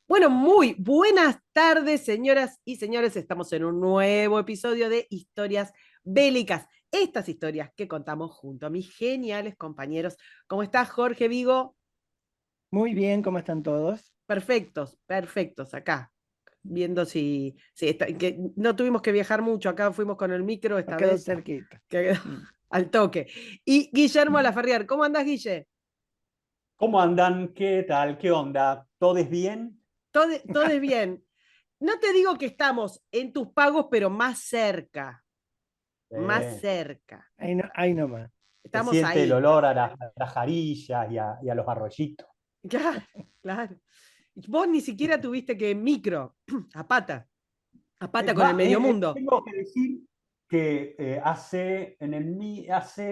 Bueno, muy buenas tardes, señoras y señores. Estamos en un nuevo episodio de Historias Bélicas. Estas historias que contamos junto a mis geniales compañeros. ¿Cómo estás, Jorge Vigo? Muy bien, ¿cómo están todos? Perfectos, perfectos, acá. Viendo que no tuvimos que viajar mucho. Acá fuimos con el micro Nos esta quedó vez, cerquita. que Mm. al toque. Y Guillermo Laferrier, ¿cómo andás, Guille? ¿Cómo andan? ¿Qué tal? ¿Qué onda? ¿Todes bien? Todo es bien. No te digo que estamos en tus pagos, pero más cerca. Más Eh, cerca. Ahí, no, ahí nomás. Se Estamos siente el ahí. olor a las jarillas y a los arroyitos. Claro, claro. Vos ni siquiera tuviste que micro, a pata con el medio mundo. Tengo que decir que hace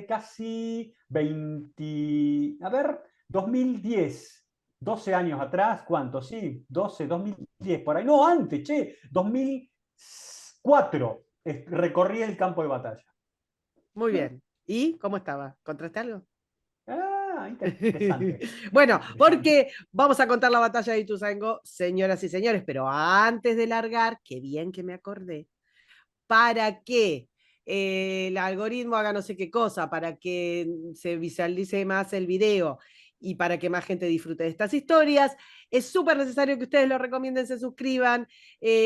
casi 20, a ver, 2010, 12 años atrás, ¿cuánto? Sí, 12, 2010, por ahí. No, antes, che, 2004, recorrí el campo de batalla. Muy bien. ¿Y cómo estaba? ¿Contraste algo? Ah, interesante. Bueno, Interesante. porque vamos a contar la batalla de Ituzaingó, señoras y señores, pero antes de largar, qué bien que me acordé, para que el algoritmo haga no sé qué cosa, para que se visualice más el video y para que más gente disfrute de estas historias. Es súper necesario que ustedes lo recomienden, se suscriban,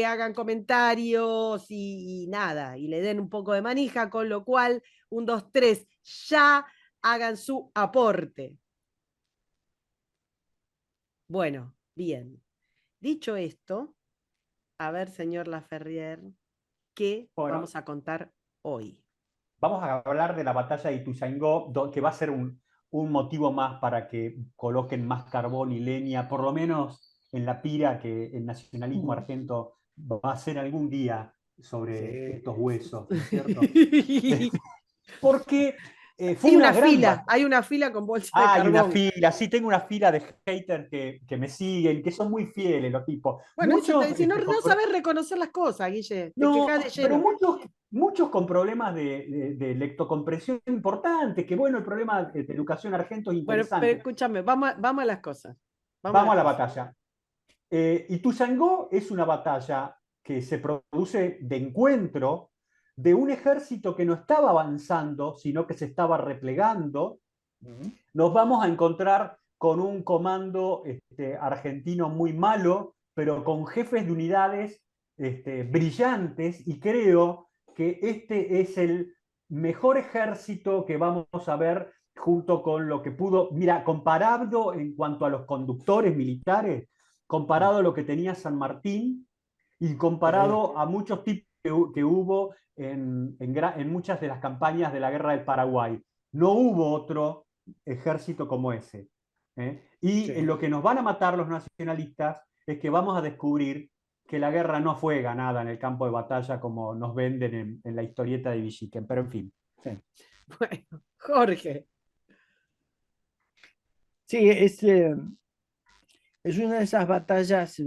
hagan comentarios y nada, y le den un poco de manija, con lo cual, un, dos, tres, ya hagan su aporte. Bueno, bien. Dicho esto, a ver, señor Laferrier, ¿qué Bueno, vamos a contar hoy? vamos a hablar de la batalla de Ituzaingó, que va a ser un motivo más para que coloquen más carbón y leña, por lo menos en la pira que el nacionalismo Mm. argento va a hacer algún día sobre Sí. estos huesos, ¿no es cierto? Porque fue una gran batalla. Hay una fila con bolsa de Hay una carbón. fila, sí, tengo una fila de haters que me siguen, que son muy fieles los tipos. Bueno, Muchos si no, con no sabes reconocer las cosas, Guille, te no, quejas de pero lleno. muchos con problemas de lectocompresión importantes, que bueno, el problema de educación argento es Bueno, pero interesante. escúchame, vamos a las cosas. Vamos a Vamos las a la cosas. batalla. Ituzaingó es una batalla que se produce de encuentro de un ejército que no estaba avanzando, sino que se estaba replegando. Mm. Nos vamos a encontrar con un comando argentino muy malo, pero con jefes de unidades brillantes, y creo que este es el mejor ejército que vamos a ver junto con lo que pudo, mira, comparado en cuanto a los conductores militares, Mm. comparado a lo que tenía San Martín y Sí. comparado a muchos tipos que hubo en muchas de las campañas de la Guerra del Paraguay. No hubo otro ejército como ese. Y en Sí. lo que nos van a matar los nacionalistas es que vamos a descubrir que la guerra no fue ganada en el campo de batalla como nos venden en la historieta de Villiquen, pero en fin. Sí. Bueno, Jorge. Sí, es una de esas batallas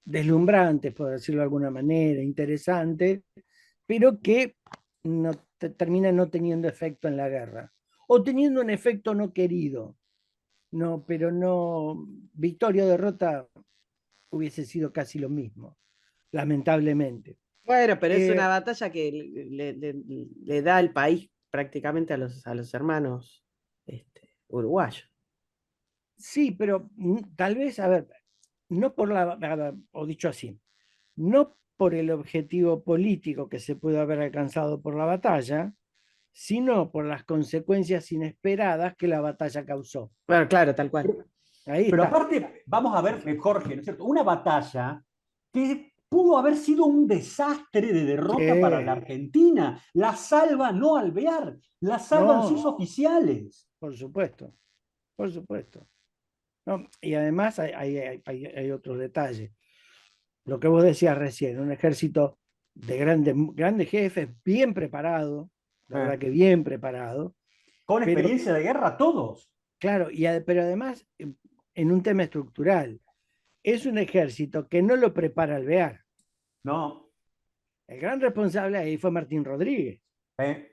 deslumbrantes, por decirlo de alguna manera, interesantes, pero que termina no teniendo efecto en la guerra, o teniendo un efecto no querido. No, pero no, victoria o derrota hubiese sido casi lo mismo, lamentablemente. Bueno, pero es una Eh, batalla que le da el país prácticamente a los hermanos uruguayos. sí, pero tal vez, a ver, no por o dicho así, no por el objetivo político que se pudo haber alcanzado por la batalla, sino por las consecuencias inesperadas que la batalla causó. Bueno, claro, tal cual. Ahí Pero está. aparte, vamos a ver, Jorge, ¿no es cierto? Una batalla que pudo haber sido un desastre de derrota para la Sí, Argentina. La salva no Alvear, la salvan sus no, oficiales. por supuesto, por supuesto. No, y además hay otro detalle. Lo que vos decías recién, un ejército de grandes jefes, bien preparado, la Eh, verdad que bien preparado, con pero experiencia de guerra todos. claro, pero además en un tema estructural, es un ejército que no lo prepara Alvear. No, El gran responsable ahí fue Martín Rodríguez. eh,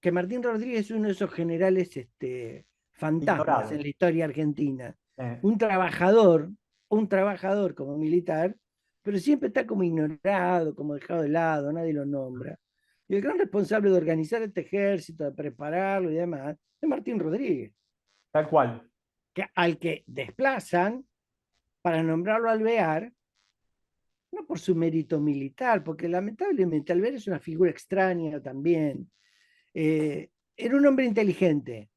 Que Martín Rodríguez es uno de esos generales fantasmas en ignorado. la historia argentina. Eh, Un trabajador un trabajador como militar, pero siempre está como ignorado, como dejado de lado, nadie lo nombra. Y el gran responsable de organizar este ejército, de prepararlo y demás, es Martín Rodríguez, Tal cual. al que desplazan para nombrarlo alvear, no por su mérito militar, porque lamentablemente Alvear es una figura extraña también. Era un hombre inteligente,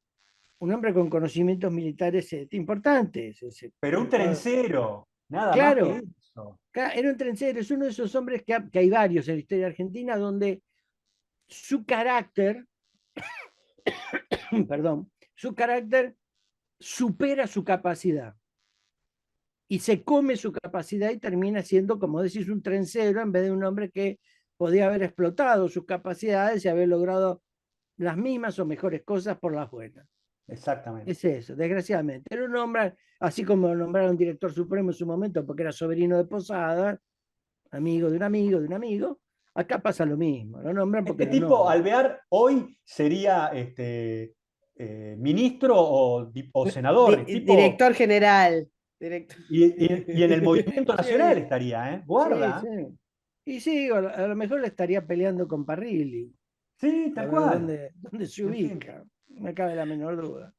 un hombre con conocimientos militares importantes. Pero un trencero, nada más que Claro, eso. era un trencero, es uno de esos hombres que hay varios en la historia argentina donde su carácter, perdón, su carácter supera su capacidad y se come su capacidad y termina siendo, como decís, un trencero en vez de un hombre que podía haber explotado sus capacidades y haber logrado las mismas o mejores cosas por las buenas. Exactamente. Es eso, desgraciadamente. Era un hombre, así como nombraron director supremo en su momento porque era sobrino de Posada, amigo de un amigo de un amigo, acá pasa lo mismo, lo nombran porque Este lo tipo, nombran. Alvear, hoy sería ministro o senador. El tipo, Director general. Director. y en el movimiento nacional Sí, estaría, ¿eh? sí, Guarda. sí. Y sí, a lo mejor le estaría peleando con Parrilli, Sí, a tal ver cual. dónde se En fin. ubica, no me cabe la menor duda.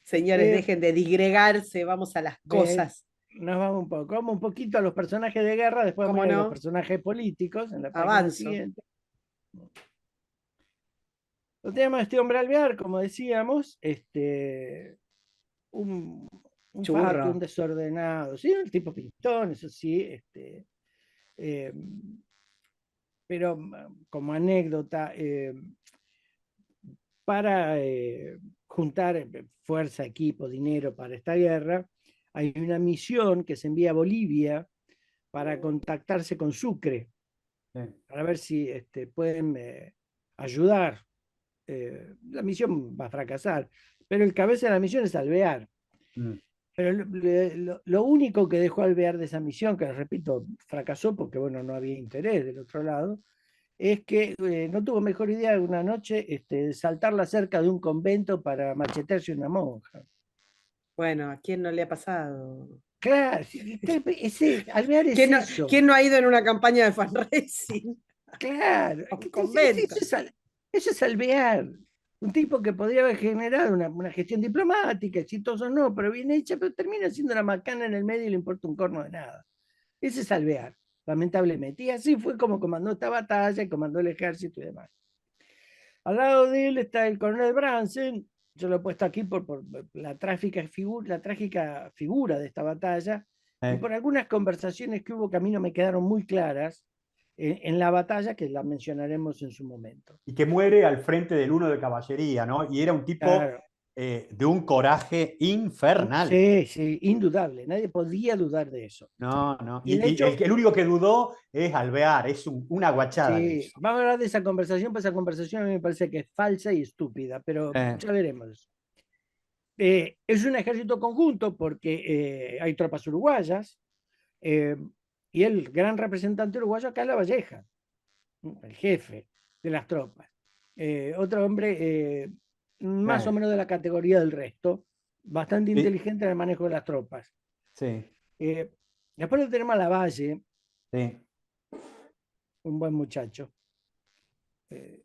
Señores, Eh, dejen de digregarse, vamos a las de- cosas. Nos vamos un poco, vamos un poquito a los personajes de guerra, después vamos ¿Cómo a ir a los no? personajes políticos en la página Avanzo. siguiente. Lo tenemos a este hombre Alvear, como decíamos, un, un fácil, un Churro. desordenado, sí, un tipo pintón, eso sí, eh, pero como anécdota, para juntar fuerza, equipo, dinero para esta guerra, hay una misión que se envía a Bolivia para contactarse con Sucre, Sí. para ver si pueden ayudar. La misión va a fracasar, pero el cabeza de la misión es Alvear. Mm. Pero lo único que dejó Alvear de esa misión, que repito, fracasó porque bueno, no había interés del otro lado, es que no tuvo mejor idea una noche saltar la cerca de un convento para machetearse una monja. Bueno, ¿a quién no le ha pasado? Claro, Alvear es ¿Quién no, eso. quién no ha ido en una campaña de fundraising Claro, a un eso convento? eso es Alvear. Un tipo que podría haber generado una gestión diplomática, exitoso o no, pero bien hecha, pero termina siendo una macana en el medio y le importa un corno de nada. Ese es Alvear, lamentablemente. Y así fue como comandó esta batalla y comandó el ejército y demás. Al lado de él está el coronel Bransen, yo lo he puesto aquí por la trágica figura de esta batalla y Eh, por algunas conversaciones que hubo que a mí no me quedaron muy claras en la batalla, que la mencionaremos en su momento. Y que muere al frente del uno de caballería, ¿no? Y era un tipo Claro. de un coraje infernal. Sí, sí, indudable, nadie podía dudar de eso. No, no. Y de Y hecho, el único que dudó es Alvear, es una guachada le sí, hizo. vamos a hablar de esa conversación, pues esa conversación a mí me parece que es falsa y estúpida, pero Eh, ya veremos. Es un ejército conjunto porque hay tropas uruguayas eh, y el gran representante uruguayo acá es La Valleja, el jefe de las tropas. Otro hombre más o eh, menos de la categoría del resto, bastante sí, inteligente en el manejo de las tropas. sí, Eh, Después lo tenemos a Lavalle, sí. un buen muchacho. Eh,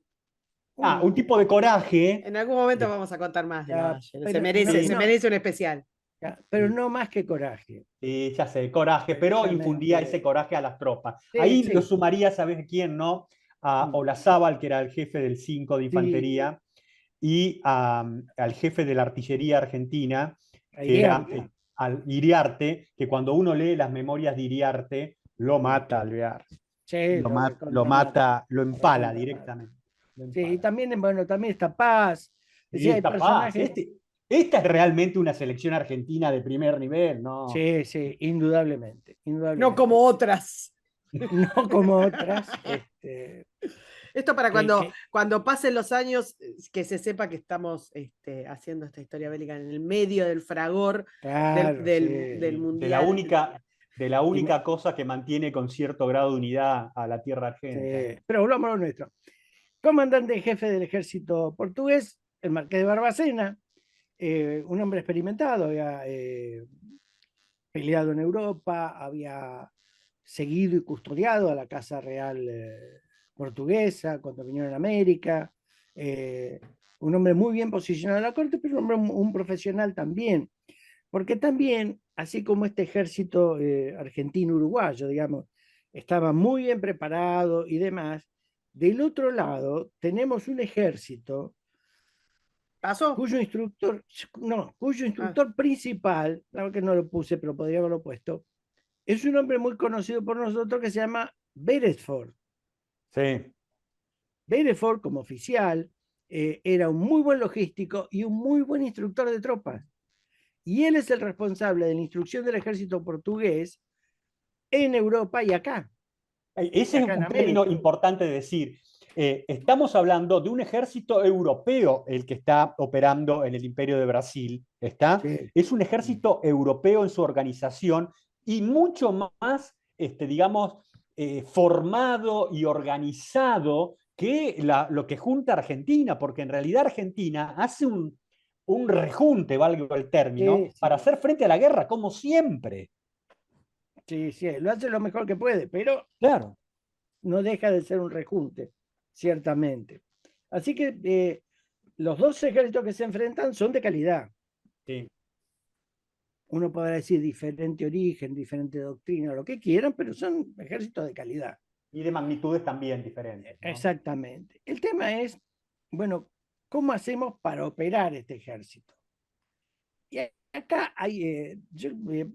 Ah, un un, tipo de coraje. En algún momento de- vamos a contar más de la ya, Valle. Se pero, merece, se no, merece un especial. ya, pero no más que coraje. Sí, ya sé, coraje, pero infundía ese Precisamente. coraje a las tropas. Sí, Ahí lo sí. sumaría, ¿sabes quién, no? A Olazábal, que era el jefe del 5 de Sí, infantería, y al jefe de la artillería argentina, a que era Iriarte. al Iriarte, que cuando uno lee las memorias de Iriarte, lo mata Alvear. Sí, lo Lo recontramata. mata, lo Lo empala recontramata. directamente. Lo Sí, y empala. también, bueno, también está Paz. Es Sí, decir, hay está Paz. personajes. Esta es realmente una selección argentina de primer nivel, ¿no? Sí, sí, indudablemente, No indudablemente. como otras. No como otras, Esto para que, cuando, que- cuando pasen los años, que se sepa que estamos haciendo esta historia bélica en el medio del fragor claro, sí. del Y mundial. de la Y me- única cosa que mantiene con cierto grado de unidad a la tierra sí, argentina. pero volvamos a lo nuestro. Comandante en jefe del ejército portugués, el marqués de Barbacena, un hombre experimentado, ya, peleado en Europa, había seguido y custodiado a la Casa Real portuguesa cuando vinieron a América. Un hombre muy bien posicionado en la corte, pero un profesional también. Porque también, así como este ejército argentino-uruguayo, digamos, estaba muy bien preparado y demás, del otro lado tenemos un ejército ¿Pasó? cuyo instructor, no, cuyo Ah, instructor principal, claro que no lo puse, pero podría haberlo puesto, es un hombre muy conocido por nosotros que se llama Beresford. Sí. Beresford, como oficial, era un muy buen logístico y un muy buen instructor de tropas. Y él es el responsable de la instrucción del ejército portugués en Europa y acá Ese es en un término América. importante de decir. Estamos hablando de un ejército europeo el que está operando en el Imperio de Brasil, ¿está? Sí. Es un ejército europeo en su organización y mucho más, digamos, formado y organizado que lo que junta Argentina, porque en realidad Argentina hace un rejunte, valga el término, Sí, para sí, hacer frente a la guerra, como siempre. sí, sí, lo hace lo mejor que puede, pero Claro. no deja de ser un rejunte, ciertamente. Así que los dos ejércitos que se enfrentan son de calidad. Sí. Uno podrá decir diferente origen, diferente doctrina, lo que quieran, pero son ejércitos de calidad. Y de magnitudes también diferentes, ¿no? Exactamente. El tema es, bueno, ¿cómo hacemos para operar este ejército? Y acá hay,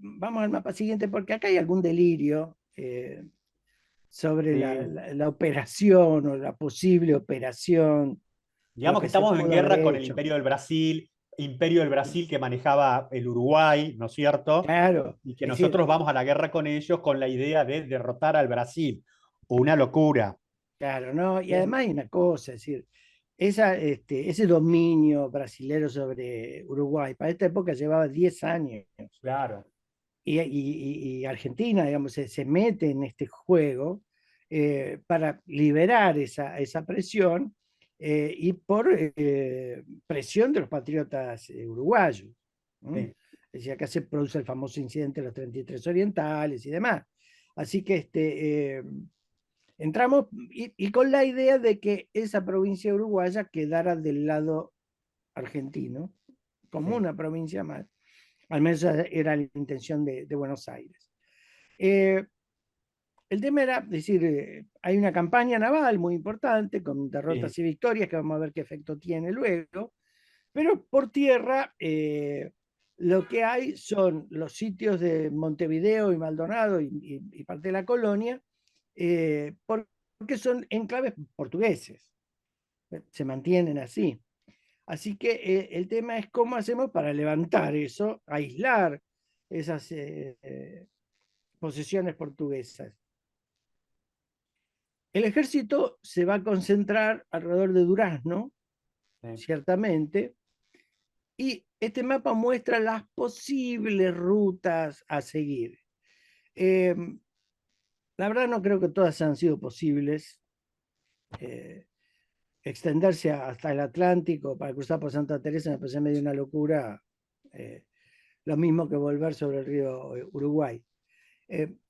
vamos al mapa siguiente, porque acá hay algún delirio sobre Sí. la operación o la posible operación, lo Digamos que que se estamos en pudo haber guerra con el hecho. Imperio del Brasil que manejaba el Uruguay, ¿no es cierto? Claro, Y que es decir, nosotros vamos a la guerra con ellos con la idea de derrotar al Brasil. Una locura. claro, ¿no? Y Sí. además hay una cosa, es decir, ese dominio brasilero sobre Uruguay, para esta época llevaba 10 años. Claro. Y Argentina, digamos, se mete en este juego para liberar esa presión y por presión de los patriotas uruguayos. ¿No? Sí. Es decir, acá se produce el famoso incidente de los 33 orientales y demás. Así que entramos y con la idea de que esa provincia uruguaya quedara del lado argentino, como Sí. una provincia más. Al menos era la intención de Buenos Aires. Eh, el tema era, es decir, hay una campaña naval muy importante con Sí. derrotas y victorias que vamos a ver qué efecto tiene luego, pero por tierra lo que hay son los sitios de Montevideo y Maldonado y parte de la colonia, porque son enclaves portugueses, se mantienen así. Así que el tema es cómo hacemos para levantar eso, aislar esas posesiones portuguesas. El ejército se va a concentrar alrededor de Durazno, Sí. ciertamente, y este mapa muestra las posibles rutas a seguir. Eh, la verdad no creo que todas han sido posibles. Eh, extenderse hasta el Atlántico para cruzar por Santa Teresa me parece medio una locura. Eh, lo mismo que volver sobre el río Uruguay.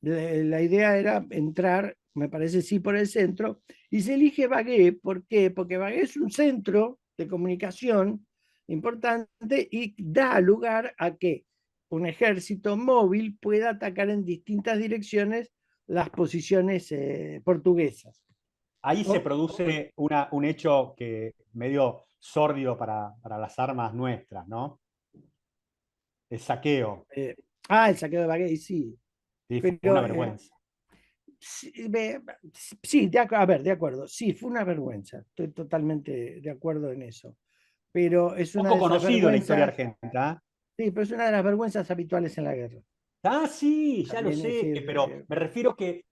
La idea era entrar, me parece, sí, por el centro, y se elige Bagué. ¿Por qué? Porque Bagué es un centro de comunicación importante y da lugar a que un ejército móvil pueda atacar en distintas direcciones las posiciones portuguesas. Ahí se O- produce un hecho que medio sórdido para las armas nuestras, ¿no? El saqueo. eh, el saqueo de Bagué, sí. Sí, fue una Pero vergüenza. sí, sí, a ver, de acuerdo. Sí, fue una vergüenza. Estoy totalmente de acuerdo en eso. Pero es una Poco de esas conocido en la historia vergüenzas, argentina. sí, pero es una de las vergüenzas habituales en la guerra. Ah, sí, ya lo También es sé, decir, pero me refiero que,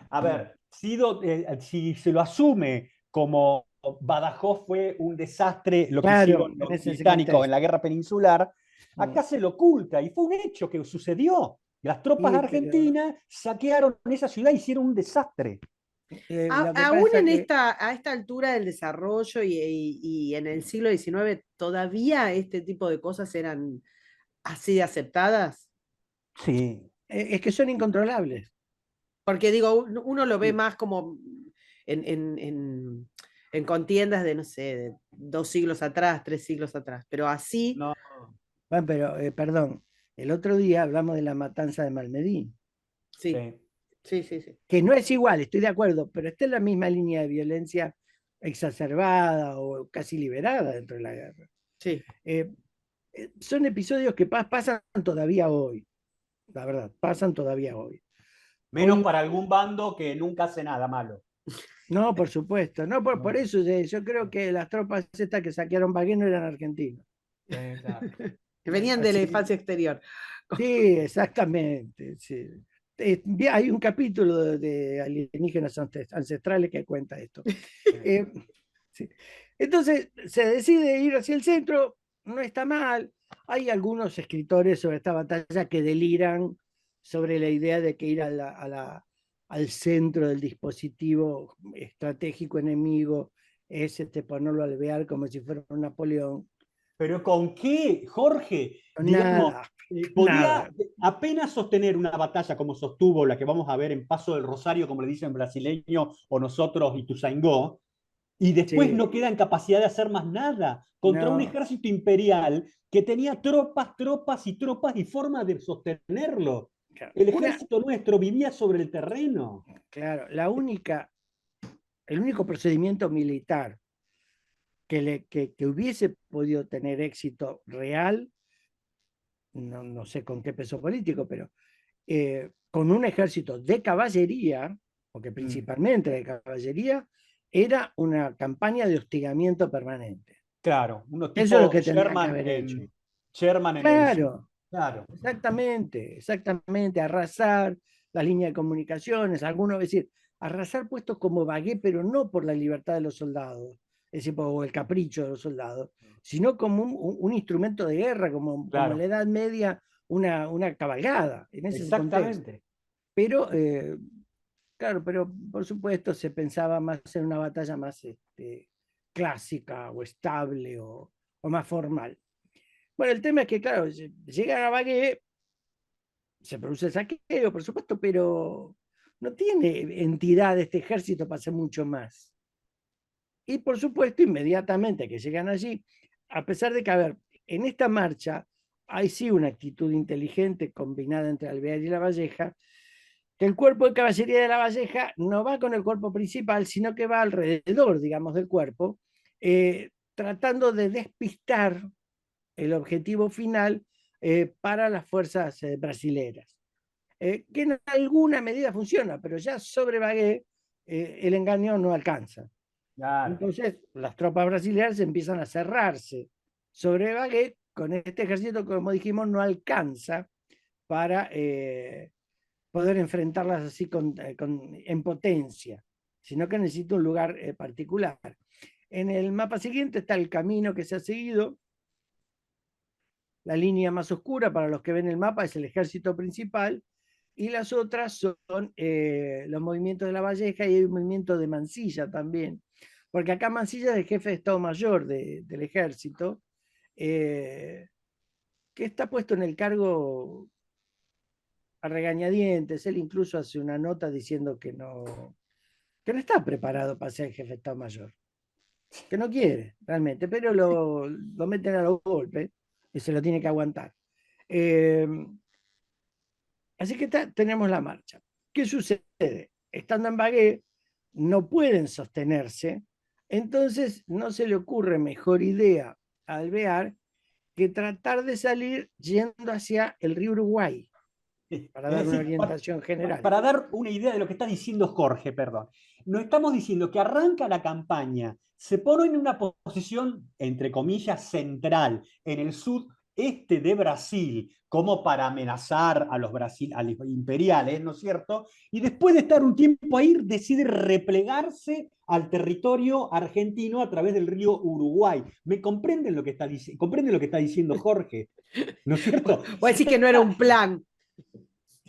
a ver, si se lo asume como Badajoz fue un desastre, lo que hicieron claro, en los ese británicos en la contexto. guerra peninsular, Mm. acá se lo oculta y fue un hecho que sucedió. Las tropas Pero argentinas saquearon esa ciudad y hicieron un desastre. lo que Aún pasa en que, a esta altura del desarrollo y en el siglo XIX, ¿todavía este tipo de cosas eran así de aceptadas? Sí. Es que son incontrolables. Porque digo, uno lo ve Sí. más como en contiendas de, no sé, de 2 siglos atrás, 3 siglos atrás. Pero así, No. Bueno, pero, perdón, el otro día hablamos de la matanza de Malmedín, sí, Sí. sí, sí, sí. que no es igual, estoy de acuerdo, pero está en la misma línea de violencia exacerbada o casi liberada dentro de la guerra. Sí. Eh, Son episodios que pasan todavía hoy, la verdad, pasan todavía hoy. Menos Hoy, para algún bando que nunca hace nada malo. no, por supuesto, no, por No. eso yo creo que las tropas estas que saquearon Bagué no eran argentinos. Sí, exacto. Venían de la Así, infancia exterior. sí, exactamente. Sí. Hay un capítulo de alienígenas ancestrales que cuenta esto. Eh, sí. Entonces se decide ir hacia el centro, no está mal. Hay algunos escritores sobre esta batalla que deliran sobre la idea de que ir al centro del dispositivo estratégico enemigo es ponerlo a alvear como si fuera un Napoleón. Pero ¿con qué, Jorge? Digamos, Nada, podía nada. apenas sostener una batalla como sostuvo la que vamos a ver en Paso del Rosario, como le dicen brasileño, o nosotros, Ituzaingó, y después Sí, no queda en capacidad de hacer más nada contra un no. ejército imperial que tenía tropas, tropas y tropas y forma de sostenerlo. Claro, El ejército nuestro vivía sobre el terreno. claro, el único procedimiento militar que hubiese podido tener éxito real, no sé con qué peso político, pero con un ejército de caballería, porque Mm. principalmente de caballería, era una campaña de hostigamiento permanente. Claro, uno Eso es lo tipo que tendrían que haber hecho. Sherman en el sur. Claro, Claro, exactamente, exactamente, arrasar la línea de comunicaciones, algunos decir, arrasar puestos como Bagué, pero no por la libertad de los soldados, es decir, por el capricho de los soldados, sino como un instrumento de guerra, como en la claro, Edad Media una cabalgada, en ese contexto. exactamente. Pero, claro, pero por supuesto se pensaba más en una batalla más clásica o estable o más formal. Bueno, el tema es que, claro, llegan a Bagué, se produce el saqueo, por supuesto, pero no tiene entidad este ejército para hacer mucho más. Y por supuesto, inmediatamente que llegan allí, a pesar de que, a ver, en esta marcha hay sí una actitud inteligente combinada entre Alvear y La Valleja, que el cuerpo de caballería de La Valleja no va con el cuerpo principal, sino que va alrededor, digamos, del cuerpo, tratando de despistar el objetivo final para las fuerzas brasileras. Que en alguna medida funciona, pero ya sobre Bagué el engaño no alcanza. Claro. Entonces las tropas brasileñas empiezan a cerrarse sobre Bagué, con este ejército, como dijimos, no alcanza para poder enfrentarlas así en potencia, sino que necesita un lugar particular. En el mapa siguiente está el camino que se ha seguido. La línea más oscura para los que ven el mapa es el ejército principal y las otras son los movimientos de La Valleja y hay un movimiento de Mansilla también, porque acá Mansilla es el jefe de Estado Mayor del ejército, eh, que está puesto en el cargo a regañadientes. Él incluso hace una nota diciendo que no está preparado para ser jefe de Estado Mayor, que no quiere realmente, pero lo meten a los golpes y se lo tiene que aguantar. Eh, Así que tenemos la marcha. ¿Qué sucede? Estando en Bagué, no pueden sostenerse, entonces no se le ocurre mejor idea a Alvear que tratar de salir yendo hacia el río Uruguay, para Es dar una decir, orientación general. para dar una idea de lo que está diciendo Jorge, perdón, no estamos diciendo que arranca la campaña, se pone en una posición, entre comillas, central, en el sudeste de Brasil, como para amenazar a los imperiales, ¿no es cierto? Y después de estar un tiempo ahí, decide replegarse al territorio argentino a través del río Uruguay. ¿Me comprenden lo que está, comprenden lo que está diciendo Jorge? ¿No es cierto? O decir que no era un plan.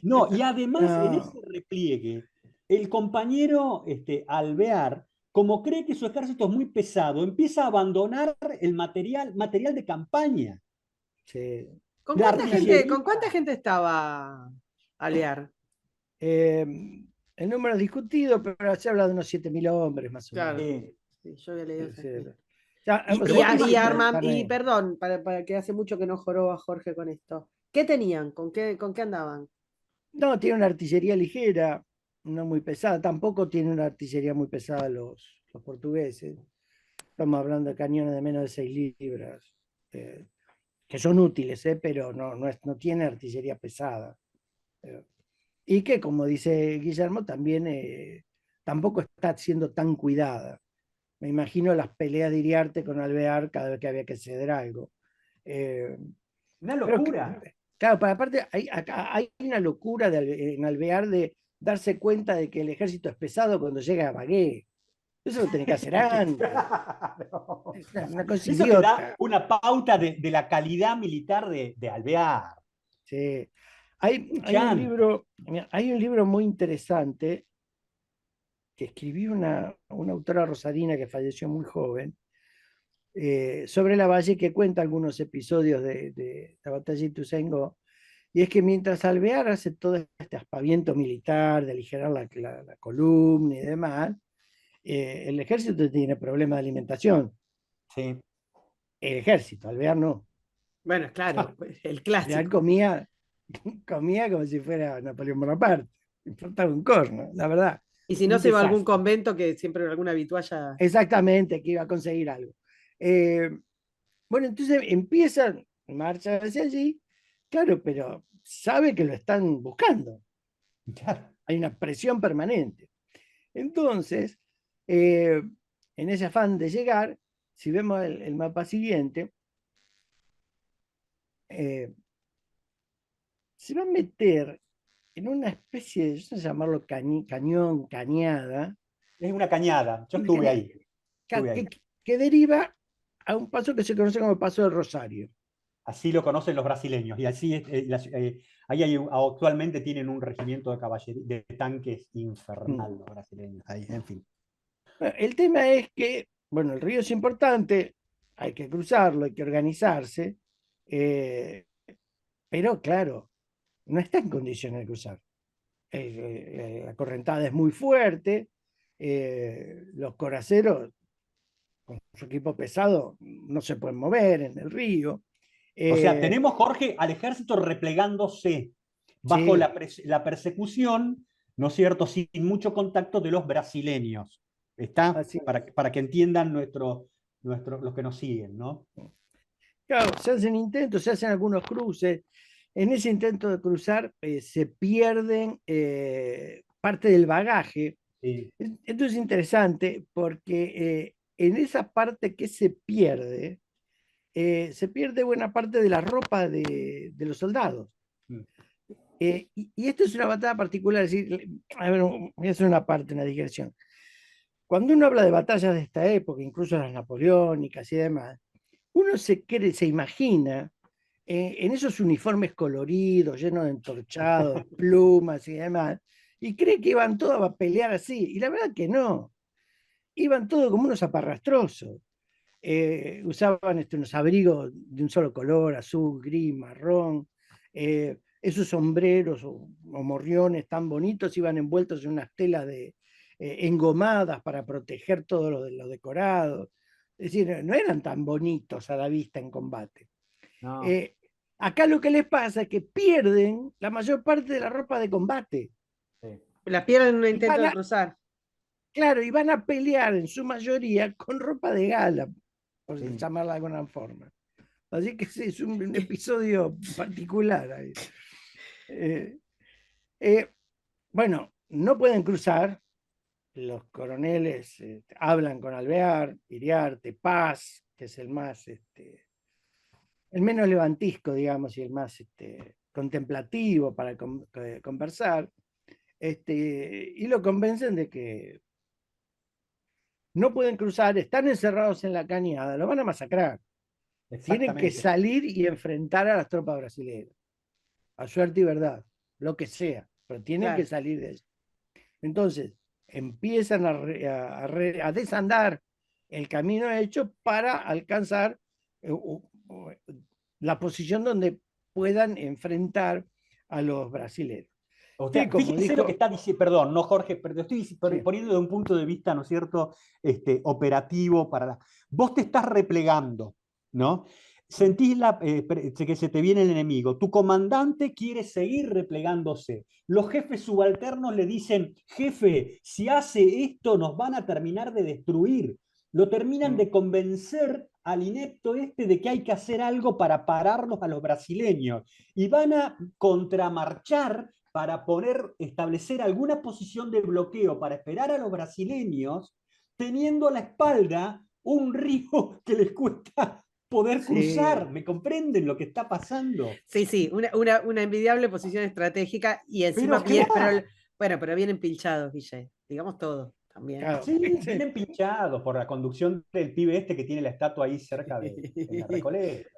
No, y además en ese No, repliegue, el compañero Alvear, como cree que su ejército es muy pesado, empieza a abandonar el material de campaña. sí. ¿Con La cuánta artillerista. gente estaba Alvear? El número es discutido, pero se habla de unos 7.000 hombres más o Claro. menos. Sí. Sí, yo había leído Sí, esa. sí. Sí. Ya, Pero se vos te dice que imaginás, están ahí. Perdón, para que hace mucho que no joroba Jorge con esto. ¿Qué tenían? Con qué andaban? No, tiene una artillería ligera, no muy pesada. Tampoco tiene una artillería muy pesada los portugueses. Estamos hablando de cañones de menos de 6 libras, eh, que son útiles, pero no tiene artillería pesada. Eh, y que, como dice Guillermo, también tampoco está siendo tan cuidada. Me imagino las peleas de Iriarte con Alvear cada vez que había que ceder algo. Eh, una pero locura. claro, para aparte acá hay una locura en Alvear de darse cuenta de que el ejército es pesado cuando llega a Bagué. Eso lo tenés que hacer antes. Claro. Es una cosa Eso te da idiota. una pauta de la calidad militar de Alvear. Sí. Hay un Chan. libro, mira, hay un libro muy interesante que escribió una autora rosarina que falleció muy joven, sobre la Valle, que cuenta algunos episodios de la batalla de Ituzaingó. Y es que mientras Alvear hace todo este aspaviento militar de aligerar la columna y demás, el ejército tiene problemas de alimentación. Sí. El ejército, Alvear no. Bueno, claro, el Alvear clásico. comía como si fuera Napoleón Bonaparte. Le importaba un corno, la verdad. Y si no Un se iba a algún desastre. convento que siempre alguna vitualla. Exactamente, que iba a conseguir algo. Eh, bueno, entonces empiezan, marcha hacia allí, claro, pero sabe que lo están buscando. Claro. Hay una presión permanente. Entonces, eh, en ese afán de llegar, si vemos el mapa siguiente, eh, se va a meter en una especie de, yo no sé llamarlo cañón, cañada, Es una cañada. Yo una estuve cañada ahí. Estuve ahí. que deriva a un paso que se conoce como el Paso del Rosario. Así lo conocen los brasileños. Y así ahí actualmente tienen un regimiento de caballería, de tanques Mm. infernal los brasileños. Ahí, en fin. Bueno, el tema es que, bueno, el río es importante, hay que cruzarlo, hay que organizarse, eh, pero claro, no está en condiciones de cruzar. La correntada es muy fuerte, los coraceros con su equipo pesado no se pueden mover en el río. O sea, Eh, tenemos, Jorge, al ejército replegándose bajo sí, la persecución, ¿no es cierto?, sin mucho contacto de los brasileños. ¿Está? así Para que entiendan los que nos siguen, ¿no? claro, se hacen intentos, se hacen algunos cruces. En ese intento de cruzar se pierden parte del bagaje. Sí, Esto es interesante porque en esa parte que se pierde buena parte de la ropa de los soldados. mm, Y esto es una batalla particular, es decir, a ver, voy a hacer una parte, una digresión. Cuando uno habla de batallas de esta época, incluso las napoleónicas y demás, uno se imagina en esos uniformes coloridos, llenos de entorchados, plumas y demás, y cree que iban todos a pelear así. Y la verdad que no. Iban todos como unos aparrastrosos. Usaban unos abrigos de un solo color, azul, gris, marrón. Esos sombreros o morriones tan bonitos iban envueltos en unas telas engomadas para proteger todo lo decorado. Es decir, no eran tan bonitos a la vista en combate. no, Eh, Acá lo que les pasa es que pierden la mayor parte de la ropa de combate. sí. La pierden en un Y intento van de a, cruzar. claro, y van a pelear en su mayoría con ropa de gala, por Sí. llamarla de alguna forma. Así que es un episodio particular ahí. Eh, eh, bueno, no pueden cruzar. Los coroneles hablan con Alvear, Iriarte, Paz, que es el menos levantisco, digamos, y el más contemplativo para conversar, y lo convencen de que no pueden cruzar, están encerrados en la cañada, lo van a masacrar. Tienen que Exactamente. salir y enfrentar a las tropas brasileñas, a suerte y verdad, lo que sea, pero tienen que Claro. salir de allí. Entonces, empiezan a desandar el camino hecho para alcanzar la posición donde puedan enfrentar a los brasileños. O Que sea, como fíjese dijo, lo que está diciendo, perdón, no Jorge, pero lo estoy sí, poniendo de un punto de vista, ¿no es cierto?, operativo para la... Vos te estás replegando, ¿no? Sentís que se te viene el enemigo, tu comandante quiere seguir replegándose, los jefes subalternos le dicen, jefe, si hace esto nos van a terminar de destruir, lo terminan de convencer al inepto de que hay que hacer algo para pararlos a los brasileños, y van a contramarchar para establecer alguna posición de bloqueo para esperar a los brasileños, teniendo a la espalda un río que les cuesta poder cruzar. sí, ¿Me comprenden lo que está pasando? Sí, sí, una envidiable posición estratégica y encima Pero bien, claro, bueno, pero vienen pilchados, Guille, digamos todo también. claro, sí, vienen pinchados por la conducción del pibe que tiene la estatua ahí cerca en la Recoleta.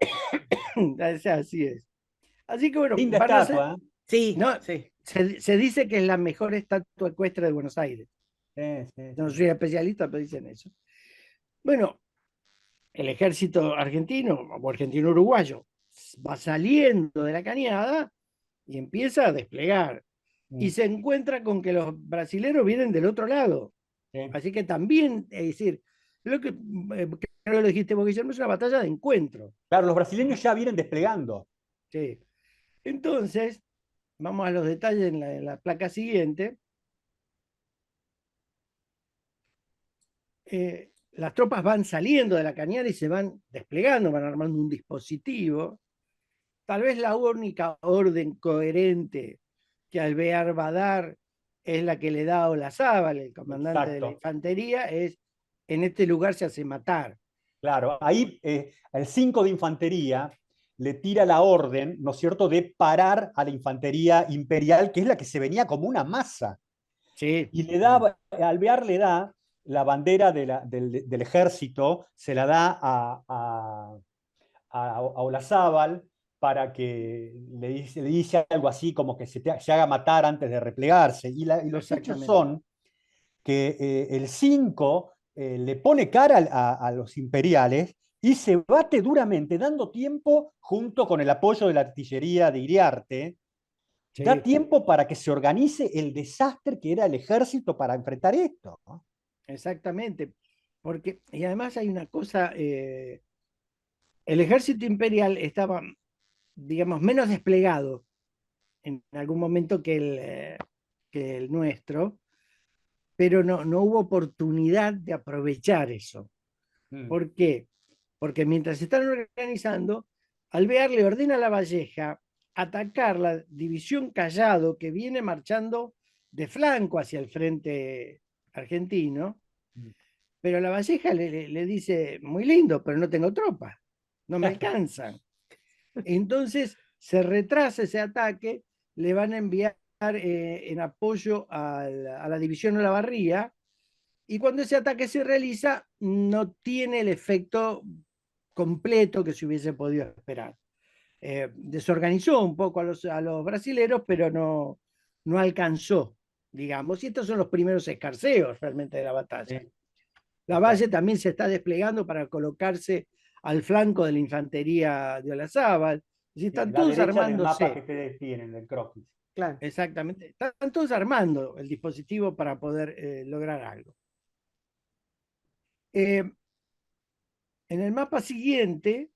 así es. Así que bueno, Linda van a ser, estatua, Sí, no, sí. se dice que es la mejor estatua ecuestre de Buenos Aires. ¿eh? Sí, No sí. soy especialista, pero dicen eso. Bueno, el ejército argentino o argentino-uruguayo va saliendo de la cañada y empieza a desplegar. Y Mm, se encuentra con que los brasileros vienen del otro lado. sí. Así que también, es decir, lo que creo que lo dijiste vos, Guillermo, es una batalla de encuentro. Claro, los brasileños ya vienen desplegando. Sí. Entonces, vamos a los detalles en la placa siguiente. Las tropas van saliendo de la cañada y se van desplegando, van armando un dispositivo. Tal vez la única orden coherente que Alvear va a dar es la que le da a Olazábal, el comandante de la Exacto. infantería, es en este lugar se hace matar. Claro, ahí el 5 de infantería le tira la orden, ¿no es cierto?, de parar a la infantería imperial, que es la que se venía como una masa. Sí, Y Alvear le da la bandera del ejército, se la da a Olazábal para que le dice algo así como que se haga matar antes de replegarse. Y los hechos exactamente. son que el 5 le pone cara a los imperiales y se bate duramente, dando tiempo, junto con el apoyo de la artillería de Iriarte, da Sí, tiempo para que se organice el desastre que era el ejército para enfrentar esto, ¿no? exactamente. Porque, y además hay una cosa, el ejército imperial estaba, digamos, menos desplegado en algún momento que el nuestro, pero no hubo oportunidad de aprovechar eso. Mm. ¿Por qué? Porque mientras se están organizando, Alvear le ordena a La Valleja atacar la división Callado que viene marchando de flanco hacia el frente argentino, Mm. pero La Valleja le dice, muy lindo, pero no tengo tropas, no me alcanzan. Entonces se retrasa ese ataque, le van a enviar en apoyo a la división Olavarría, y cuando ese ataque se realiza, no tiene el efecto completo que se hubiese podido esperar. Desorganizó un poco a los brasileros, pero no alcanzó, digamos. Y estos son los primeros escarceos realmente de la batalla. Sí, La exacto. Valle también se está desplegando para colocarse al flanco de la infantería de Olazábal. Y están La todos derecha del mapa que armándose. ustedes tienen, del croquis. Claro. Exactamente. Están todos armando el dispositivo para poder lograr algo. Eh, en el mapa siguiente,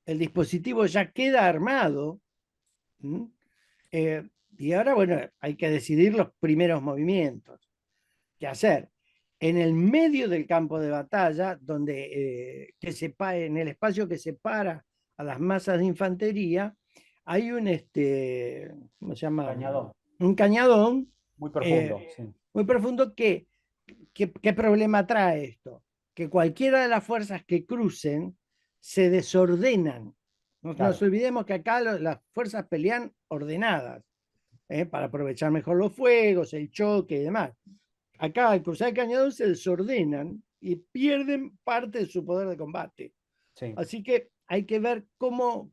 el dispositivo ya queda armado. Y ahora, bueno, hay que decidir los primeros movimientos. ¿Qué hacer? En el medio del campo de batalla, en el espacio que separa a las masas de infantería, hay ¿cómo se llama? Cañadón. Un cañadón Muy profundo, eh, sí. muy profundo. ¿Qué problema trae esto? Que cualquiera de las fuerzas que crucen se desordenan. No nos Claro. olvidemos que acá las fuerzas pelean ordenadas, para aprovechar mejor los fuegos, el choque y demás. Acá al cruzar el cañadón se desordenan y pierden parte de su poder de combate. Sí. Así que hay que ver cómo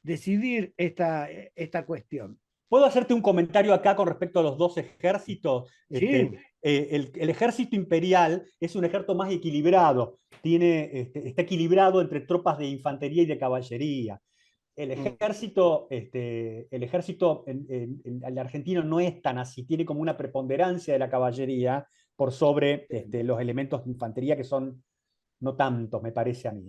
decidir esta cuestión. ¿Puedo hacerte un comentario acá con respecto a los dos ejércitos? Sí, El ejército imperial es un ejército más equilibrado, está equilibrado entre tropas de infantería y de caballería. el ejército, el argentino no es tan así, tiene como una preponderancia de la caballería por sobre los elementos de infantería que son no tantos, me parece a mí.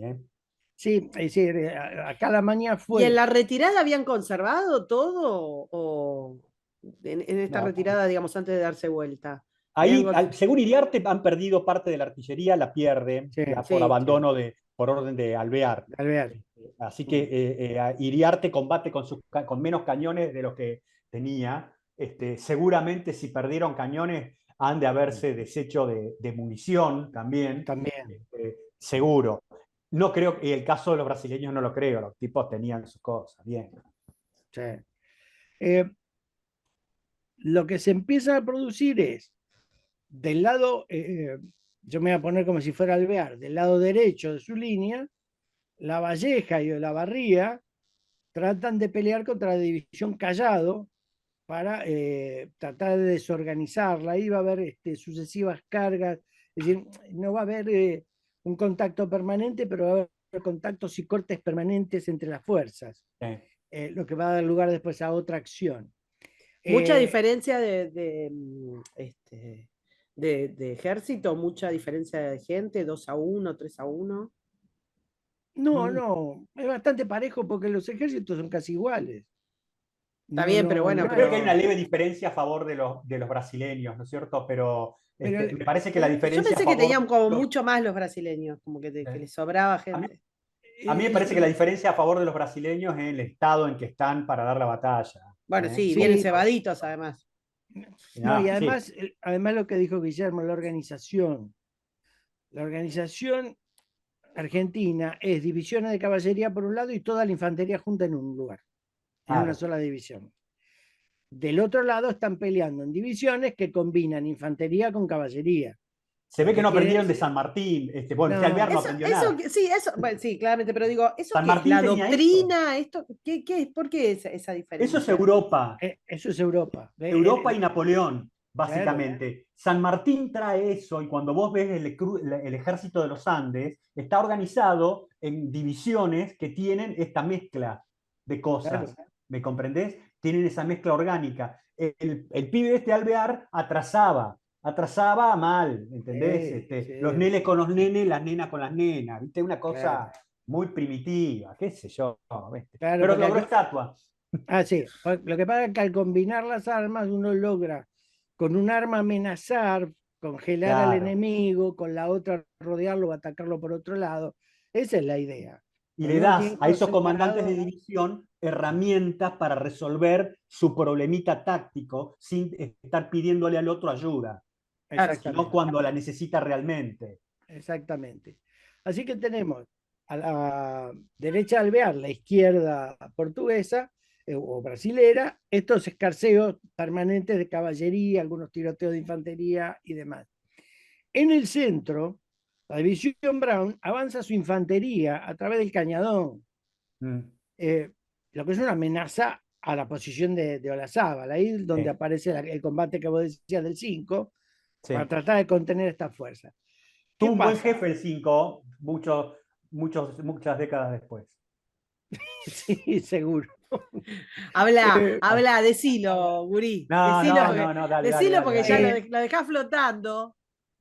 Sí, es decir, acá la manía ¿Y en fue. la retirada habían conservado todo? ¿O en esta No. retirada, digamos, antes de darse vuelta? Ahí, según Iriarte, han perdido parte de la artillería, la pierde Sí, ya por Sí, abandono, por orden de Alvear. Alvear. Así que Iriarte combate con menos cañones de los que tenía. Seguramente si perdieron cañones han de haberse deshecho de munición también, También. seguro. No creo, y el caso de los brasileños no lo creo, los tipos tenían sus cosas, bien. Sí. Eh, lo que se empieza a producir es, del lado, yo me voy a poner como si fuera Alvear, del lado derecho de su línea, la Valleja y la Barría tratan de pelear contra la división Callado para tratar de desorganizarla. Ahí va a haber sucesivas cargas, es decir, no va a haber un contacto permanente, pero va a haber contactos y cortes permanentes entre las fuerzas, lo que va a dar lugar después a otra acción. mucha diferencia de ejército, mucha diferencia de gente, 2-1, 3-1. No, no, es bastante parejo porque los ejércitos son casi iguales. Está No, bien, pero no, bueno, no Creo que hay una pero leve diferencia a favor de los brasileños, ¿no es cierto? Pero pero me parece que la yo diferencia a pensé que favor tenían como de los, mucho más los brasileños, como que les sobraba a mí, gente. a mí me parece que la sí, diferencia a favor de los brasileños es el estado en que están para dar la batalla. Bueno, ¿Eh? sí, vienen sí, cebaditos además. no, y Sí, además lo que dijo Guillermo, la organización. La organización argentina es divisiones de caballería por un lado y toda la infantería junta en un lugar, en una claro. sola división. Del otro lado están peleando en divisiones que combinan infantería con caballería. Se Lo ve que que no quiere aprendieron de decir, San Martín. Bueno, este Alvear no no, aprendió Eso, nada. sí, eso, bueno, sí, claramente, pero digo, ¿eso San qué es? Martín ¿La tenía esto. doctrina? ¿Esto? ¿Qué es? ¿Por qué esa Eso es diferencia? Europa. eso es Europa. Europa y Napoleón, Claro, básicamente. San Martín trae eso y cuando vos ves el ejército de los Andes, está organizado en divisiones que tienen esta mezcla de claro. cosas. ¿Me comprendés? Tienen esa mezcla orgánica. El pibe este Alvear atrasaba mal, ¿entendés? Los Sí, nenes con los nenes, las nenas con las nenas, ¿viste? Una claro, cosa muy primitiva, qué sé yo, ¿viste? claro, Pero porque logró acá, estatua. sí, lo que pasa es que al combinar las armas uno logra con un arma amenazar, congelar al Claro. enemigo, con la otra rodearlo o atacarlo por otro lado. Esa es la idea. Y le Cuando uno das tiene a todo esos comandantes de separado, división herramientas para resolver su problemita táctico sin estar pidiéndole al otro ayuda, sino exactamente, cuando la necesita realmente. exactamente. Así que tenemos a la derecha alvear, la izquierda portuguesa o brasilera, estos escarceos permanentes de caballería, algunos tiroteos de infantería y demás. En el centro, la división Brown avanza su infantería a través del cañadón, Mm, eh, lo que es una amenaza a la posición de Olazábal, ahí donde sí, aparece el combate que vos decías del 5, para sí. tratar de contener esta fuerza. ¿Qué Tuvo un buen pasa? jefe el 5, muchas décadas después. Sí, seguro. Habla, Eh, habla, decilo, gurí. No, no, no, no, dale, dale, Decilo dale, porque ya dale. lo dejás flotando.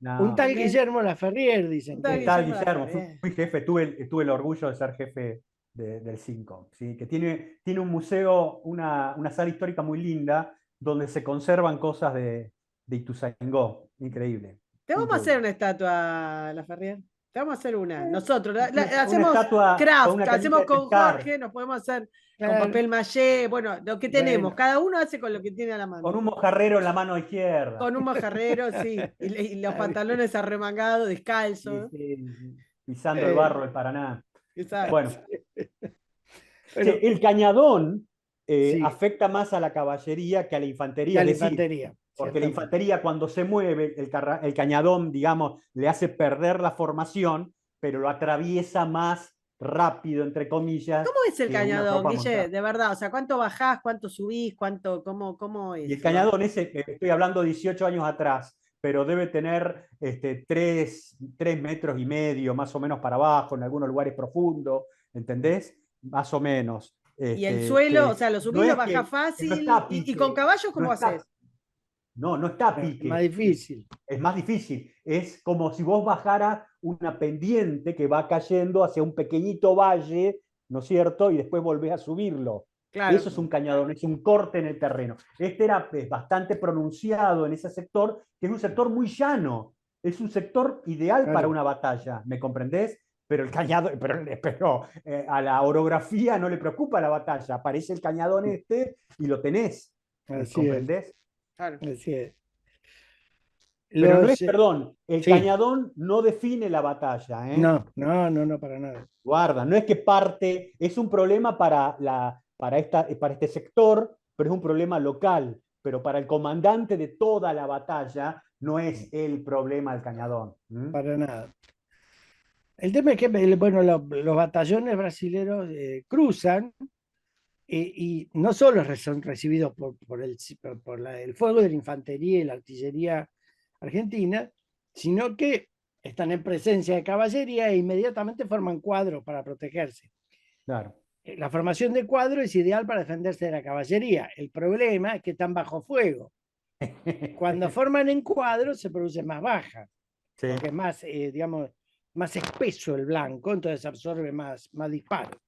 un No. tal ¿Entendés? Guillermo Laferrier, Un dicen tal que Tal es. Guillermo Guillermo, Laferriere. fui jefe, tuve el orgullo de ser jefe del 5, ¿sí? Que tiene un museo, una sala histórica muy linda, donde se conservan cosas de Ituzaingó. Increíble, Te vamos a hacer increíble. una estatua, Laferriere. Te vamos a hacer una. Eh, Nosotros Una hacemos estatua con craft, una cañita hacemos de con pescar, Jorge, nos podemos hacer con Claro, papel maché, bueno, lo que tenemos. bueno, Cada uno hace con lo que tiene a la con mano. un mojarrero en la mano izquierda. Con un majarrero, sí. Y los está bien. pantalones arremangados, Sí, descalzos. sí, pisando el Eh, barro del Paraná. Exacto. Bueno, bueno, el cañadón sí, afecta más a la caballería que a la infantería, ya es la decir, infantería, porque la ciertamente. infantería cuando se mueve, el cañadón, digamos, le hace perder la formación, pero lo atraviesa más rápido, entre comillas, ¿Cómo es el que una cañadón, tropa Guille? montada. De verdad, o sea, ¿cuánto bajás, cuánto subís, cómo Y el es? cañadón ese, estoy hablando 18 años atrás, pero debe tener 3,5 metros, más o menos para abajo, en algunos lugares profundos, ¿entendés? Más o menos. Y el Este, suelo, o que sea, lo no subís, lo es bajás que no fácil. está a Y con pique, caballos, no ¿cómo está, haces? no está a Es más pique. difícil. Es más difícil. Es como si vos bajaras una pendiente que va cayendo hacia un pequeñito valle, ¿no es cierto? Y después volvés a subirlo. Claro, Eso es un cañadón, es un corte en el terreno. Este era bastante pronunciado en ese sector, que es un sector muy llano. Es un sector ideal para Claro, una batalla, ¿me comprendés? Pero el cañadón, pero a la orografía no le preocupa la batalla. Aparece el cañadón este y lo tenés, ¿me así es, comprendés? claro. así es. Pero no es, Los, perdón, el sí, cañadón no define la batalla, ¿eh? no, no, no, no, para nada. Guarda, no es que parte, es un problema para este sector, pero es un problema local. Pero para el comandante de toda la batalla no es el problema el cañadón. ¿Mm? Para nada. El tema es que, bueno, los batallones brasileños cruzan y no solo son recibidos por el fuego de la infantería y la artillería argentina, sino que están en presencia de caballería e inmediatamente forman cuadros para protegerse. Claro. La formación de cuadro es ideal para defenderse de la caballería. El problema es que están bajo fuego. Cuando forman en cuadro se produce más baja, Sí. porque es más, digamos, más espeso el blanco, entonces absorbe más disparos.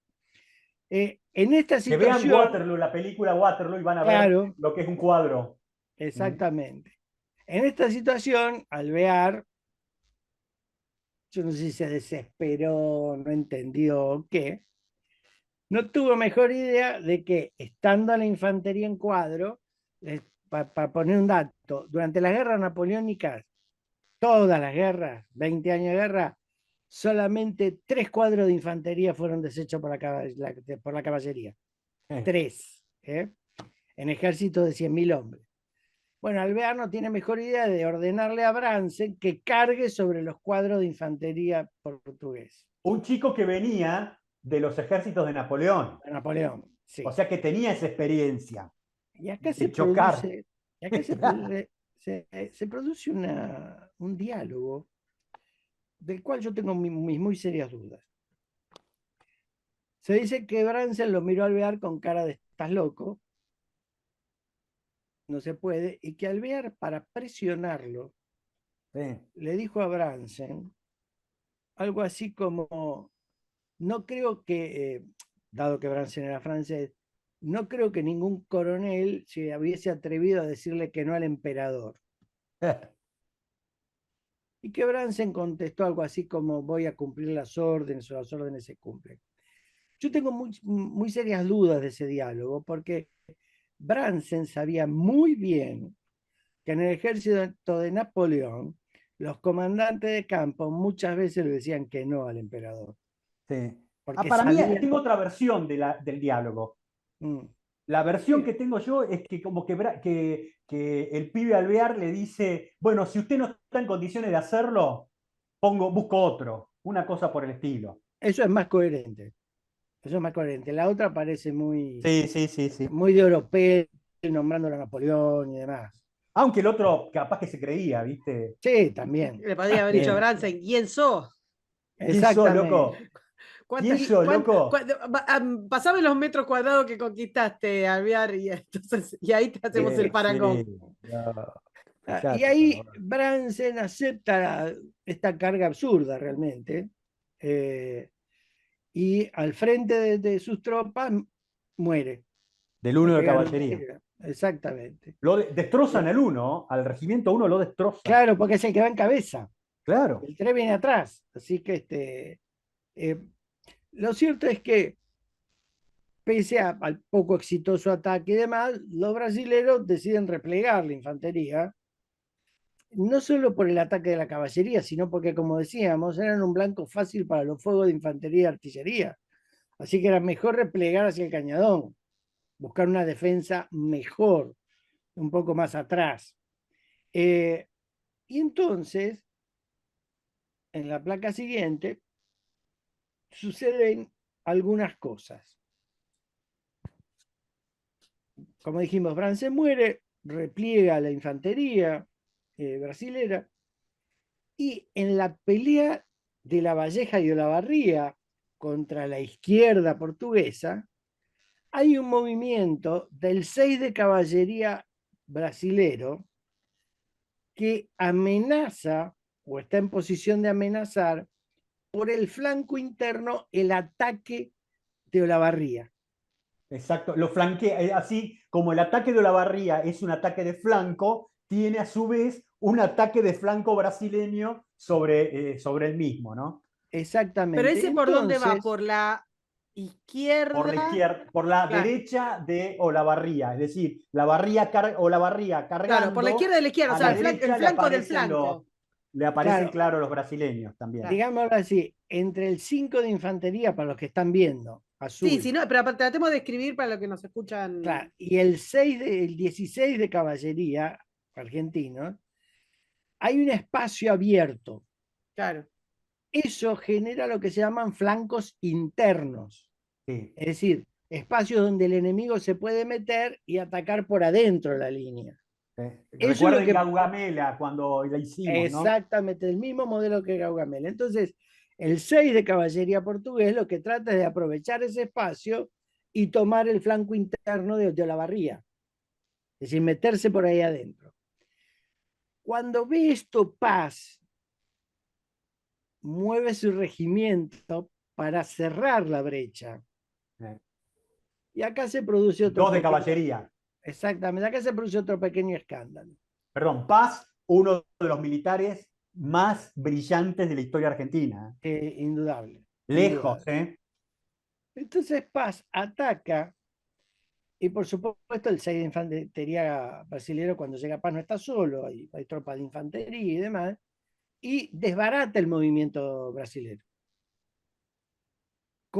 En esta Que vean situación, Waterloo, la película Waterloo, y van a ver claro, lo que es un cuadro. ¿Mm? exactamente. En esta situación, Alvear, yo no sé si se desesperó, no entendió qué, no tuvo mejor idea de que estando la infantería en cuadro, para poner un dato, durante las guerras napoleónicas, todas las guerras, 20 años de guerra, solamente 3 cuadros de infantería fueron deshechos por la caballería. 3, ¿eh? En ejércitos de 100.000 hombres. Bueno, Alvear no tiene mejor idea de ordenarle a Bransen que cargue sobre los cuadros de infantería portugués. Un chico que venía de los ejércitos de Napoleón, A Napoleón, o sí. sea que tenía esa experiencia Y acá se de chocar. produce, y acá se produce un diálogo del cual yo tengo mis muy serias dudas. Se dice que Bransen lo miró a Alvear con cara de estás loco, no se puede, y que Alvear, para presionarlo, Sí. le dijo a Bransen algo así como, no creo que, dado que Bransen era francés, no creo que ningún coronel se hubiese atrevido a decirle que no al emperador. Y que Bransen contestó algo así como voy a cumplir las órdenes o las órdenes se cumplen. Yo tengo muy serias dudas de ese diálogo porque Bransen sabía muy bien que en el ejército de Napoleón los comandantes de campo muchas veces le decían que no al emperador, Sí. porque Para mí, sabían... tengo otra versión del diálogo. Mm, La versión sí, que tengo yo es que como que el pibe Alvear le dice, bueno, si usted no está en condiciones de hacerlo, busco otro, una cosa por el estilo. eso es más coherente. Eso es más coherente. La otra parece Sí, sí, sí, sí. muy de europeo, nombrando a Napoleón y demás. Aunque el otro capaz que se creía, ¿viste? Sí, también. Le podría haber dicho a Bransen, ¿quién sos? ¿Quién sos, Exactamente. loco? ¿Quién sos, loco? Pasame los metros cuadrados que conquistaste, Alvear, y, entonces, y ahí te hacemos el parangón. Sí, no, Y dejate, ahí joder. Bransen acepta esta carga absurda realmente. eh, y al frente de sus tropas muere. Del Le uno de pegan una caballería. tira. Exactamente. Destrozan al uno, al regimiento uno lo destroza. Claro, porque es el que va en cabeza. Claro. El tren viene atrás. Así que eh, lo cierto es que, pese al poco exitoso ataque y demás, los brasileños deciden replegar la infantería, no solo por el ataque de la caballería, sino porque, como decíamos, eran un blanco fácil para los fuegos de infantería y artillería. Así que era mejor replegar hacia el cañadón, buscar una defensa mejor, un poco más atrás. Y entonces, en la placa siguiente, suceden algunas cosas. Como dijimos, Bransen muere, repliega la infantería brasilera y en la pelea de la Valleja y Olavarría contra la izquierda portuguesa, hay un movimiento del 6 de caballería brasilero que amenaza o está en posición de amenazar por el flanco interno el ataque de Olavarría. Exacto, lo flanquea, así como el ataque de Olavarría es un ataque de flanco, tiene a su vez un ataque de flanco brasileño sobre el mismo, ¿no? Pero Exactamente. ese por dónde va, Entonces, por la Por la izquierda. izquierda, por la Claro, derecha de Olavarría, es decir, Olavarría claro, por la cargando, izquierda de la izquierda, o a sea, la el derecha flanco del flanco. le aparecen claro, claro los brasileños también. digámoslo así, entre el 5 de infantería, para los que están viendo, Sí, azul, sí, no, pero tratemos de escribir para los que nos escuchan. claro, y el 16 de caballería argentino, hay un espacio abierto. Claro. Eso genera lo que se llaman flancos internos, Sí. es decir, espacios donde el enemigo se puede meter y atacar por adentro de la línea. Eso es lo Recuerden que Gaugamela cuando la hicimos, ¿no? exactamente el mismo modelo que Gaugamela. Entonces, el 6 de caballería portugués lo que trata es de aprovechar ese espacio y tomar el flanco interno de Olavarría, es decir, meterse por ahí adentro. Cuando ve esto Paz, mueve su regimiento para cerrar la brecha. Eh, Y acá se produce otro Dos de pequeño, caballería. exactamente, acá se produce otro pequeño escándalo. Perdón, Paz, uno de los militares más brillantes de la historia argentina. Indudable, Lejos, indudable. ¿eh? Entonces Paz ataca, y por supuesto el 6 de infantería brasilero cuando llega a Paz no está solo, hay tropas de infantería y demás, y desbarata el movimiento brasilero.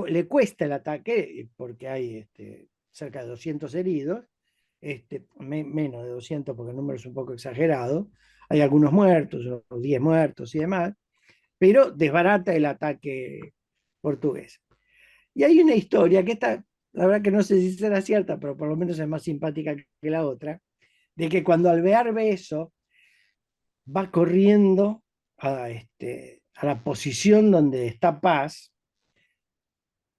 Le cuesta el ataque porque hay cerca de 200 heridos, menos de 200 porque el número es un poco exagerado, hay algunos muertos, unos 10 muertos y demás, pero desbarata el ataque portugués. Y hay una historia que está, la verdad que no sé si será cierta, pero por lo menos es más simpática que la otra, de que cuando Alvear ve eso, va corriendo a la posición donde está Paz,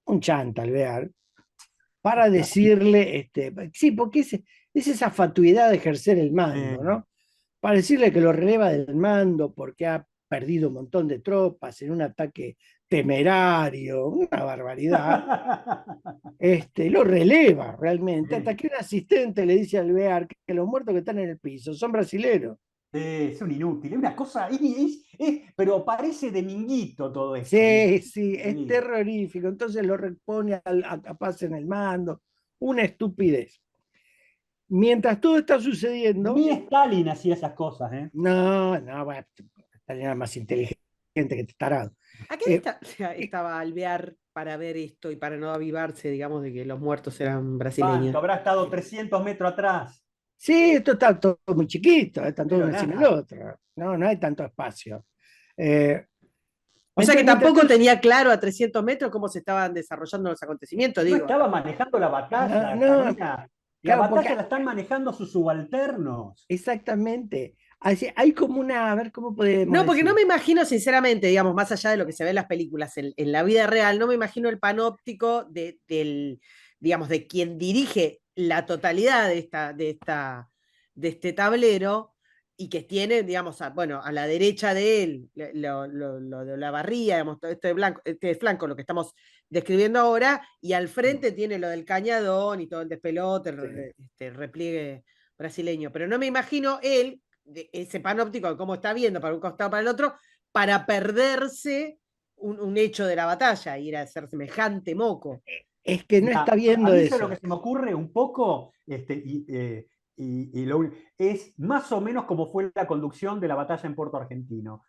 un chanta Alvear, para decirle, sí, porque es esa fatuidad de ejercer el mando, ¿no? Para decirle que lo releva del mando porque ha perdido un montón de tropas en un ataque temerario, una barbaridad. Lo releva realmente, hasta que un asistente le dice al Alvear que los muertos que están en el piso son brasileros. Es un inútil, es una cosa, pero parece de minguito todo esto. Sí, sí, es Sí. terrorífico. Entonces lo repone a Paz en el mando. Una estupidez. Mientras todo está sucediendo, Ni Stalin hacía esas cosas, ¿eh? no, bueno, Stalin era más inteligente que tarado. ¿A qué estaba Alvear para ver esto y para no avivarse, digamos, de que los muertos eran ¿Cuánto? brasileños? Habrá estado 300 metros atrás. Sí, esto está todo muy chiquito, están todos Pero uno encima del nada. otro. No hay tanto espacio. Eh, O sea que mientras tampoco todo, tenía claro a 300 metros cómo se estaban desarrollando los acontecimientos, No digo. estaba manejando la no, batalla, no, Karina. La claro, porque batalla la están manejando sus subalternos. exactamente. Así, hay como una, a ver cómo podemos No, porque no decir. me imagino, sinceramente, digamos, más allá de lo que se ve en las películas, en la vida real, no me imagino el panóptico digamos, de quien dirige la totalidad de este tablero y que tiene, digamos, bueno, a la derecha de él, lo de la barría, digamos, todo este flanco, lo que estamos describiendo ahora, y al frente tiene lo del cañadón y todo el despelote, el repliegue brasileño. Pero no me imagino él de ese panóptico de cómo está viendo para un costado para el otro, para perderse un hecho de la batalla, ir a hacer semejante moco. Es que no está Mira, a viendo mí lo eso. que se me ocurre un poco, es más o menos como fue la conducción de la batalla en Puerto Argentino.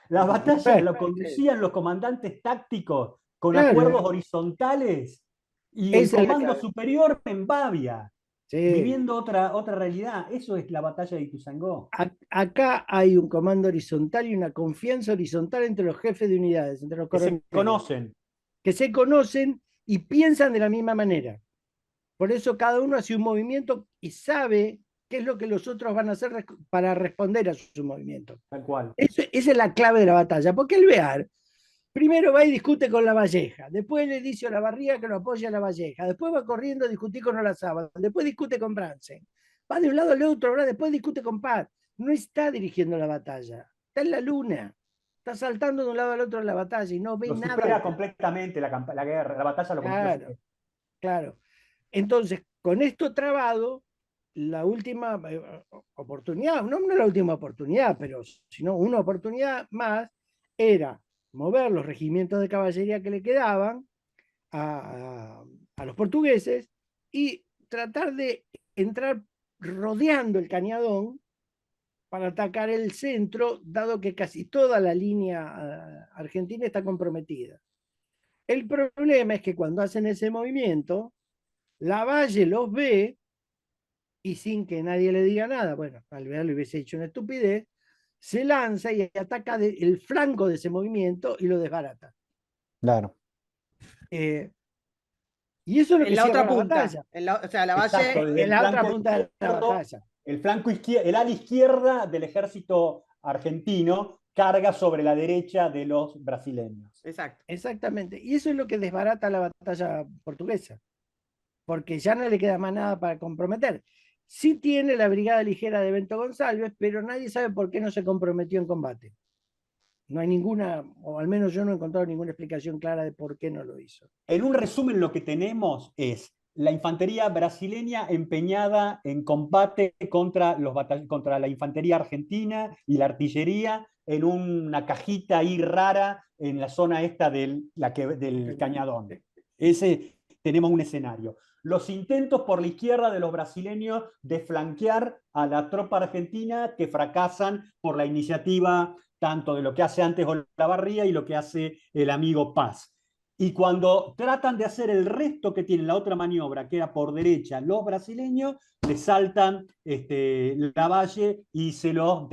La batalla Bueno, la conducían los comandantes tácticos con acuerdos claro, horizontales y el esa es comando superior en Babia, sí. viviendo otra realidad. Eso es la batalla de Ituzaingó. Acá hay un comando horizontal y una confianza horizontal entre los jefes de unidades, entre los Que se coroneles, conocen. que se conocen y piensan de la misma manera. Por eso cada uno hace un movimiento y sabe qué es lo que los otros van a hacer para responder a su movimiento. Tal cual. Esa es la clave de la batalla, porque el Bear primero va y discute con Lavalleja, después le dice a Olavarría que lo apoya a Lavalleja, después va corriendo a discutir con Olazábal, después discute con Bransen, va de un lado al otro, ahora después discute con Paz. No está dirigiendo la batalla, está en la luna, está saltando de un lado al otro de la batalla y no ve Lo nada. supera completamente la guerra, la batalla lo Claro, claro. Entonces, con esto trabado, la última oportunidad, no la última oportunidad, pero sino una oportunidad más, era mover los regimientos de caballería que le quedaban a los portugueses y tratar de entrar rodeando el cañadón para atacar el centro, dado que casi toda la línea argentina está comprometida. El problema es que cuando hacen ese movimiento, Lavalle los ve y sin que nadie le diga nada, bueno, Alvear le hubiese hecho una estupidez, se lanza y ataca el flanco de ese movimiento y lo desbarata. Claro. Y eso es lo En que la otra cierra la punta. batalla. O sea, la Exacto, Valle. desde En el la otra flanco punta de la izquierdo, batalla. el ala izquierda del ejército argentino carga sobre la derecha de los brasileños. Exacto. Exactamente. Y eso es lo que desbarata la batalla portuguesa. Porque ya no le queda más nada para comprometer. Sí tiene la brigada ligera de Bento González, pero nadie sabe por qué no se comprometió en combate. No hay ninguna, o al menos yo no he encontrado ninguna explicación clara de por qué no lo hizo. En un resumen, lo que tenemos es la infantería brasileña empeñada en combate contra la infantería argentina y la artillería en una cajita ahí rara en la zona esta del Cañadón. Ese tenemos un escenario. Los intentos por la izquierda de los brasileños de flanquear a la tropa argentina que fracasan por la iniciativa tanto de lo que hace antes Olavarría y lo que hace el amigo Paz. Y cuando tratan de hacer el resto que tienen la otra maniobra, que era por derecha, los brasileños le saltan Lavalle y se los,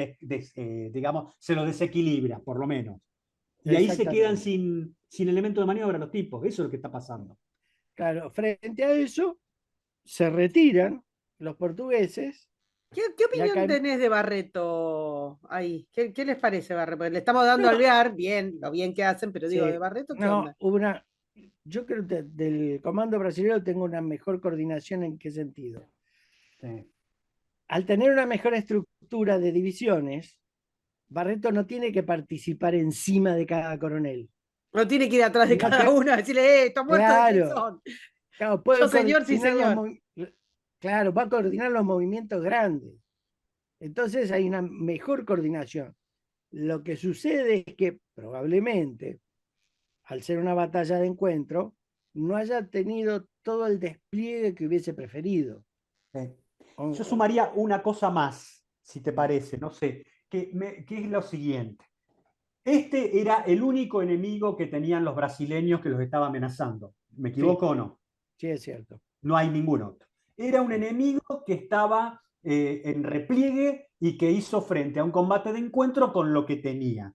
digamos, se los desequilibra, por lo menos. Y ahí se quedan sin elemento de maniobra los tipos. Eso es lo que está pasando. Claro, frente a eso, se retiran los portugueses. ¿Qué opinión tenés de Barreto ahí? ¿Qué les parece Barreto? Porque le estamos dando a Alvear, bien, lo bien que hacen, pero digo, de Barreto, ¿qué onda? Yo creo que del comando brasileño tengo una mejor coordinación. ¿En qué sentido? Sí. Al tener una mejor estructura de divisiones, Barreto no tiene que participar encima de cada coronel. No tiene que ir atrás de cada uno a decirle, estos muertos de quién son. Claro, puede señor, sí, señor. Claro, va a coordinar los movimientos grandes. Entonces hay una mejor coordinación. Lo que sucede es que probablemente, al ser una batalla de encuentro, no haya tenido todo el despliegue que hubiese preferido. Yo sumaría una cosa más, si te parece, no sé, que es lo siguiente. Este era el único enemigo que tenían los brasileños que los estaba amenazando. ¿Me equivoco o no? Sí, es cierto. No hay ningún otro. Era un enemigo que estaba en repliegue y que hizo frente a un combate de encuentro con lo que tenía.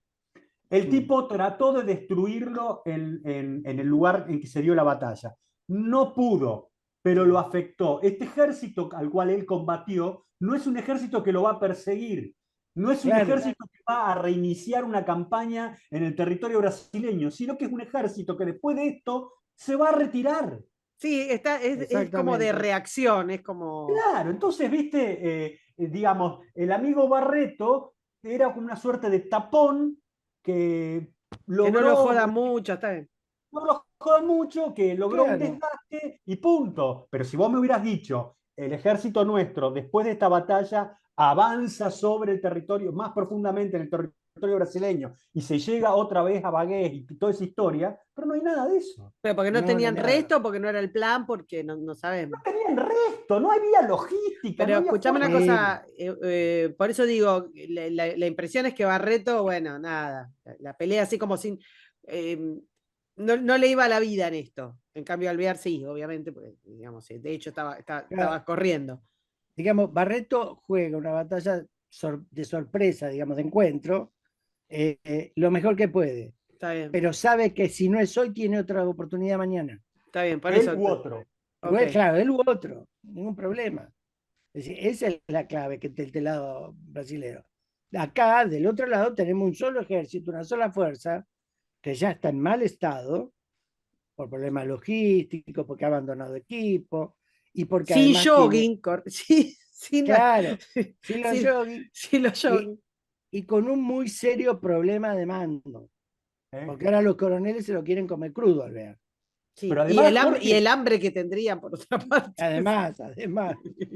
El tipo trató de destruirlo en el lugar en que se dio la batalla. No pudo, pero lo afectó. Este ejército al cual él combatió no es un ejército que lo va a perseguir. No es un ejército que va a reiniciar una campaña en el territorio brasileño, sino que es un ejército que después de esto se va a retirar. Sí, es como de reacción, es como... Claro, entonces, viste, digamos, el amigo Barreto era como una suerte de tapón que logró... Que no lo joda mucho, está bien. No lo joda mucho, que logró un desgaste y punto. Pero si vos me hubieras dicho, el ejército nuestro, después de esta batalla, avanza sobre el territorio, más profundamente en el territorio brasileño, y se llega otra vez a Bagués y toda esa historia, pero no hay nada de eso. Pero porque no tenían resto, porque no era el plan, porque no sabemos. No tenían resto, no había logística. Pero no escuchame una cosa, por eso digo, la impresión es que Barreto, bueno, nada, la pelea así como sin... no le iba la vida en esto. En cambio, Alvear sí, obviamente, porque, digamos, de hecho estaba corriendo. Digamos, Barreto juega una batalla de sorpresa, digamos, de encuentro, lo mejor que puede. Está bien. Pero sabe que si no es hoy, tiene otra oportunidad mañana. Está bien, por él eso. U otro. Okay. Claro, él u otro, ningún problema. Es decir, esa es la clave que del lado brasilero. Acá, del otro lado, tenemos un solo ejército, una sola fuerza, que ya está en mal estado por problemas logísticos, porque ha abandonado equipo y porque Sin además tiene, jogging, sí, sin, claro, sin los sin, jogging sin los y, jogging. y con un muy serio problema de mando, ¿eh? porque ahora los coroneles se lo quieren comer crudo al ver. Sí. Pero Y además, y Jorge, el hambre que tendrían por otra parte. Además,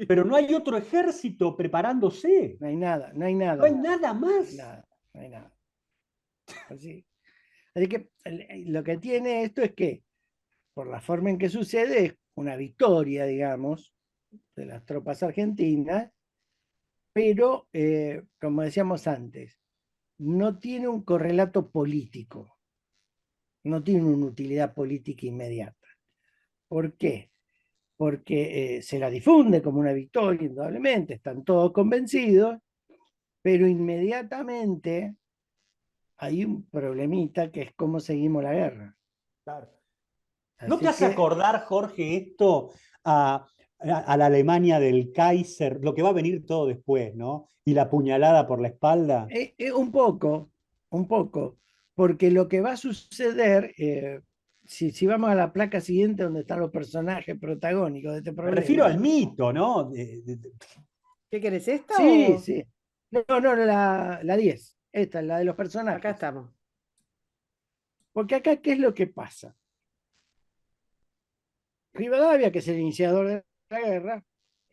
pero no hay otro ejército preparándose. no hay nada, no hay No hay nada, nada no hay más. nada, no hay nada. Así que lo que tiene esto es que, por la forma en que sucede, es una victoria, digamos, de las tropas argentinas, pero, como decíamos antes, no tiene un correlato político, no tiene una utilidad política inmediata. ¿Por qué? Porque se la difunde como una victoria, indudablemente, están todos convencidos, pero inmediatamente hay un problemita que es cómo seguimos la guerra. Claro. ¿No te Así hace que acordar, Jorge, esto a la Alemania del Kaiser, lo que va a venir todo después, ¿no? Y la puñalada por la espalda. un poco, porque lo que va a suceder, si vamos a la placa siguiente donde están los personajes protagónicos de este Me refiero problema, al mito, ¿no? ¿Qué querés, esta sí, o...? sí, no, la 10, esta es la de los Acá personajes, estamos. porque acá, ¿qué es lo que pasa? Rivadavia, que es el iniciador de la guerra,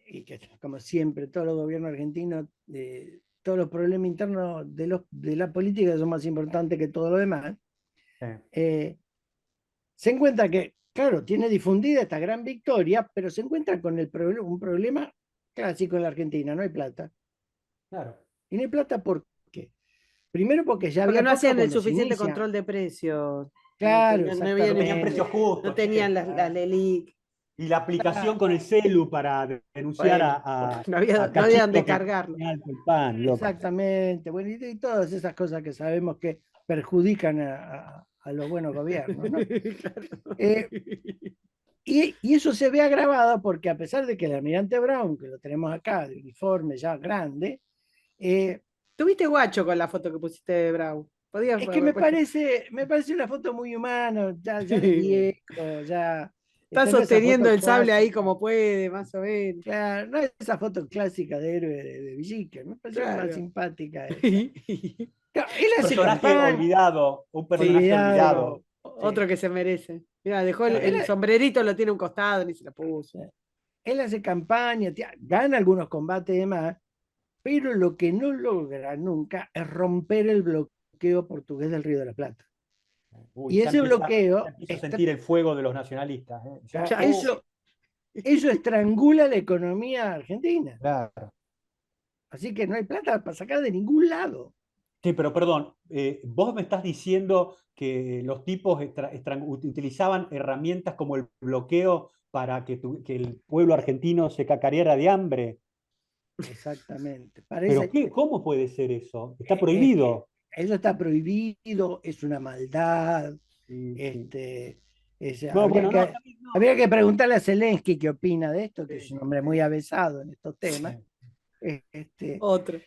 y que como siempre todos los gobiernos argentinos, todos los problemas internos de la política son más importantes que todo lo demás, eh, se encuentra que, claro, tiene difundida esta gran victoria, pero se encuentra con un problema clásico en la Argentina, no hay plata. Claro. Y no hay plata ¿por qué? Primero porque ya Porque había no poca hacían el cuando se suficiente inicia. control de precios. No Claro, tenían, no habían, No tenían precios exactamente. no justos, tenían che. las LELIC. Y la aplicación con el celu para denunciar Bueno, a no había donde Cachito que cargarlo. tenía alto el pan, loco. Exactamente. Bueno, y todas esas cosas que sabemos que perjudican a los buenos gobiernos, ¿no? Eh, y eso se ve agravado porque a pesar de que el almirante Brown, que lo tenemos acá, de uniforme ya grande, eh, Tuviste guacho con la foto que pusiste de Brau. Podías es que haber puesto. me parece una foto muy humana, ya de viejo, ya. Está No esa sosteniendo foto el sable ahí clásica, como puede, más o menos. claro, no esa foto clásica de héroe de Villique, me pareció más Claro. simpática esa. Claro, él Un hace personaje campaña, olvidado, un personaje olvidado. olvidado. Sí. Otro que se merece. Mira, dejó Claro. el sombrerito, lo tiene a un costado, ni se lo puso. Él hace campaña, gana algunos combates y demás, pero lo que no logra nunca es romper el bloqueo portugués del Río de la Plata. Uy, Y ese ya bloqueo, empiezo a sentir el fuego de los nacionalistas. Ya, Ya, eso estrangula la economía argentina. claro. Así que no hay plata para sacar de ningún lado. Sí, pero perdón, vos me estás diciendo que los tipos utilizaban herramientas como el bloqueo para que el pueblo argentino se cacareara de hambre. Exactamente. ¿Pero Parece, qué? ¿Cómo puede ser eso? Está que prohibido. eso está prohibido, es una maldad. Sí, sí. Este, No, bueno, no, está bien, no. habría que preguntarle a Zelensky qué opina de esto, que es Sí, un hombre muy avesado en estos temas. sí. Este, otro.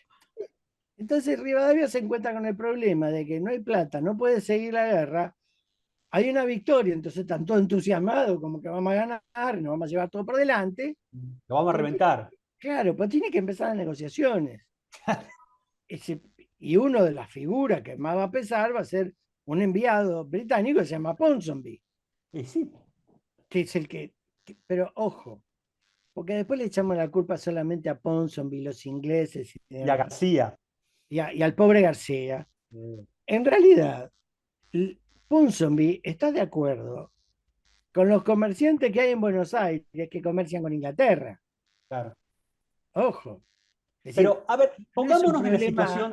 entonces Rivadavia se encuentra con el problema de que no hay plata, no puede seguir la guerra, hay una victoria, entonces están todos entusiasmados, como que vamos a ganar, nos vamos a llevar todo por delante, Lo vamos a pero reventar. claro, pues tiene que empezar las negociaciones. Y uno de las figuras que más va a pesar va a ser un enviado británico que se llama Ponsonby, Y sí, que es pero ojo, porque después le echamos la culpa solamente a Ponsonby, los ingleses y y a demás, García. y al pobre García. En realidad, Ponsonby está de acuerdo con los comerciantes que hay en Buenos Aires que comercian con Inglaterra. Claro. Ojo. Es decir, Pero, a ver, no es un pongámonos en la problema, situación.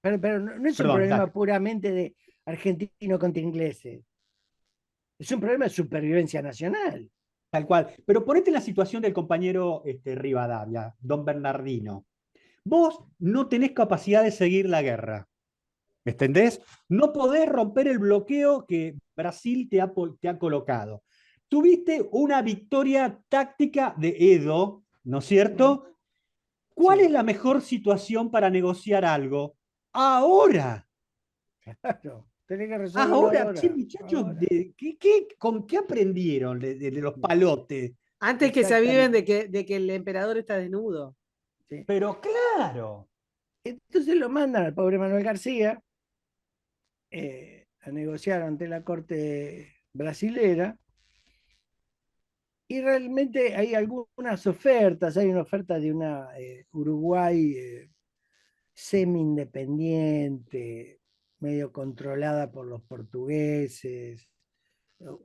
pero no es un Perdón, problema dale. puramente de argentino contra ingleses. Es un problema de supervivencia nacional. Tal cual. Pero ponete en la situación del compañero Rivadavia, don Bernardino. Vos no tenés capacidad de seguir la guerra. ¿Me entendés? No podés romper el bloqueo que Brasil te ha colocado. Tuviste una victoria táctica de Edo, ¿no es cierto? ¿Cuál Sí, es la mejor situación para negociar algo? Ahora. claro. Tenés que resolverlo Ahora, che, ahora. muchachos, Ahora. ¿con qué aprendieron de los palotes? Antes que se aviven Exactamente. de que el emperador está desnudo. Sí. Pero claro. Entonces lo mandan al pobre Manuel García a negociar ante la corte brasilera. Y realmente hay algunas ofertas, hay una oferta de una Uruguay semi-independiente, medio controlada por los portugueses,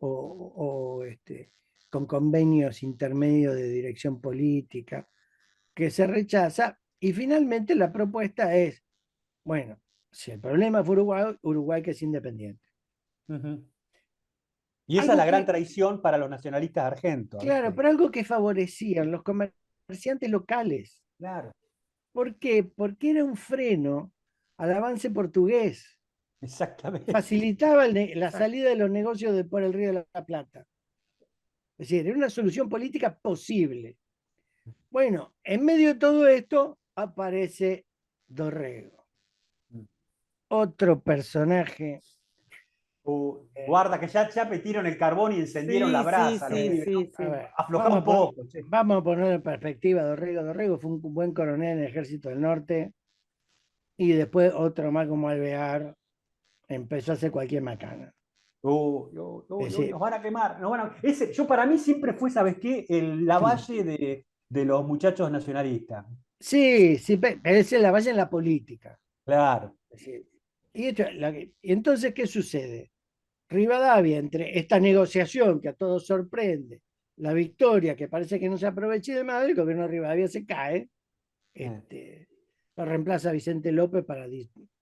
o con convenios intermedios de dirección política, que se rechaza, y finalmente la propuesta es, bueno, si el problema fue Uruguay, Uruguay que es independiente. Ujú. Y esa es Algo la gran que, traición para los nacionalistas argentos, claro, ¿viste? pero algo que favorecían los comerciantes locales. Claro, ¿Por qué? Porque era un freno al avance portugués. exactamente. Facilitaba la Exacto. salida de los negocios de por el Río de la Plata. Es decir, era una solución política posible. Bueno, en medio de todo esto aparece Dorrego, otro personaje. Guarda, que ya metieron el carbón y encendieron la Sí, sí, brasa, los sí, pibes, ¿no? sí, A sí. ver, Aflojá un poco, che. vamos a poner en perspectiva a Dorrego. Dorrego fue un buen coronel en el Ejército del Norte y después otro más como Alvear empezó a hacer cualquier macana. Es Nos decir, van a quemar. Yo para mí siempre fue, ¿sabes qué? La valle de los muchachos nacionalistas. sí, sí, pero es la base en la política. Claro. Es decir, y entonces, ¿qué sucede? Rivadavia, entre esta negociación que a todos sorprende, la victoria que parece que no se aprovecha y demás, el gobierno de Rivadavia se cae, Eh, lo reemplaza Vicente López para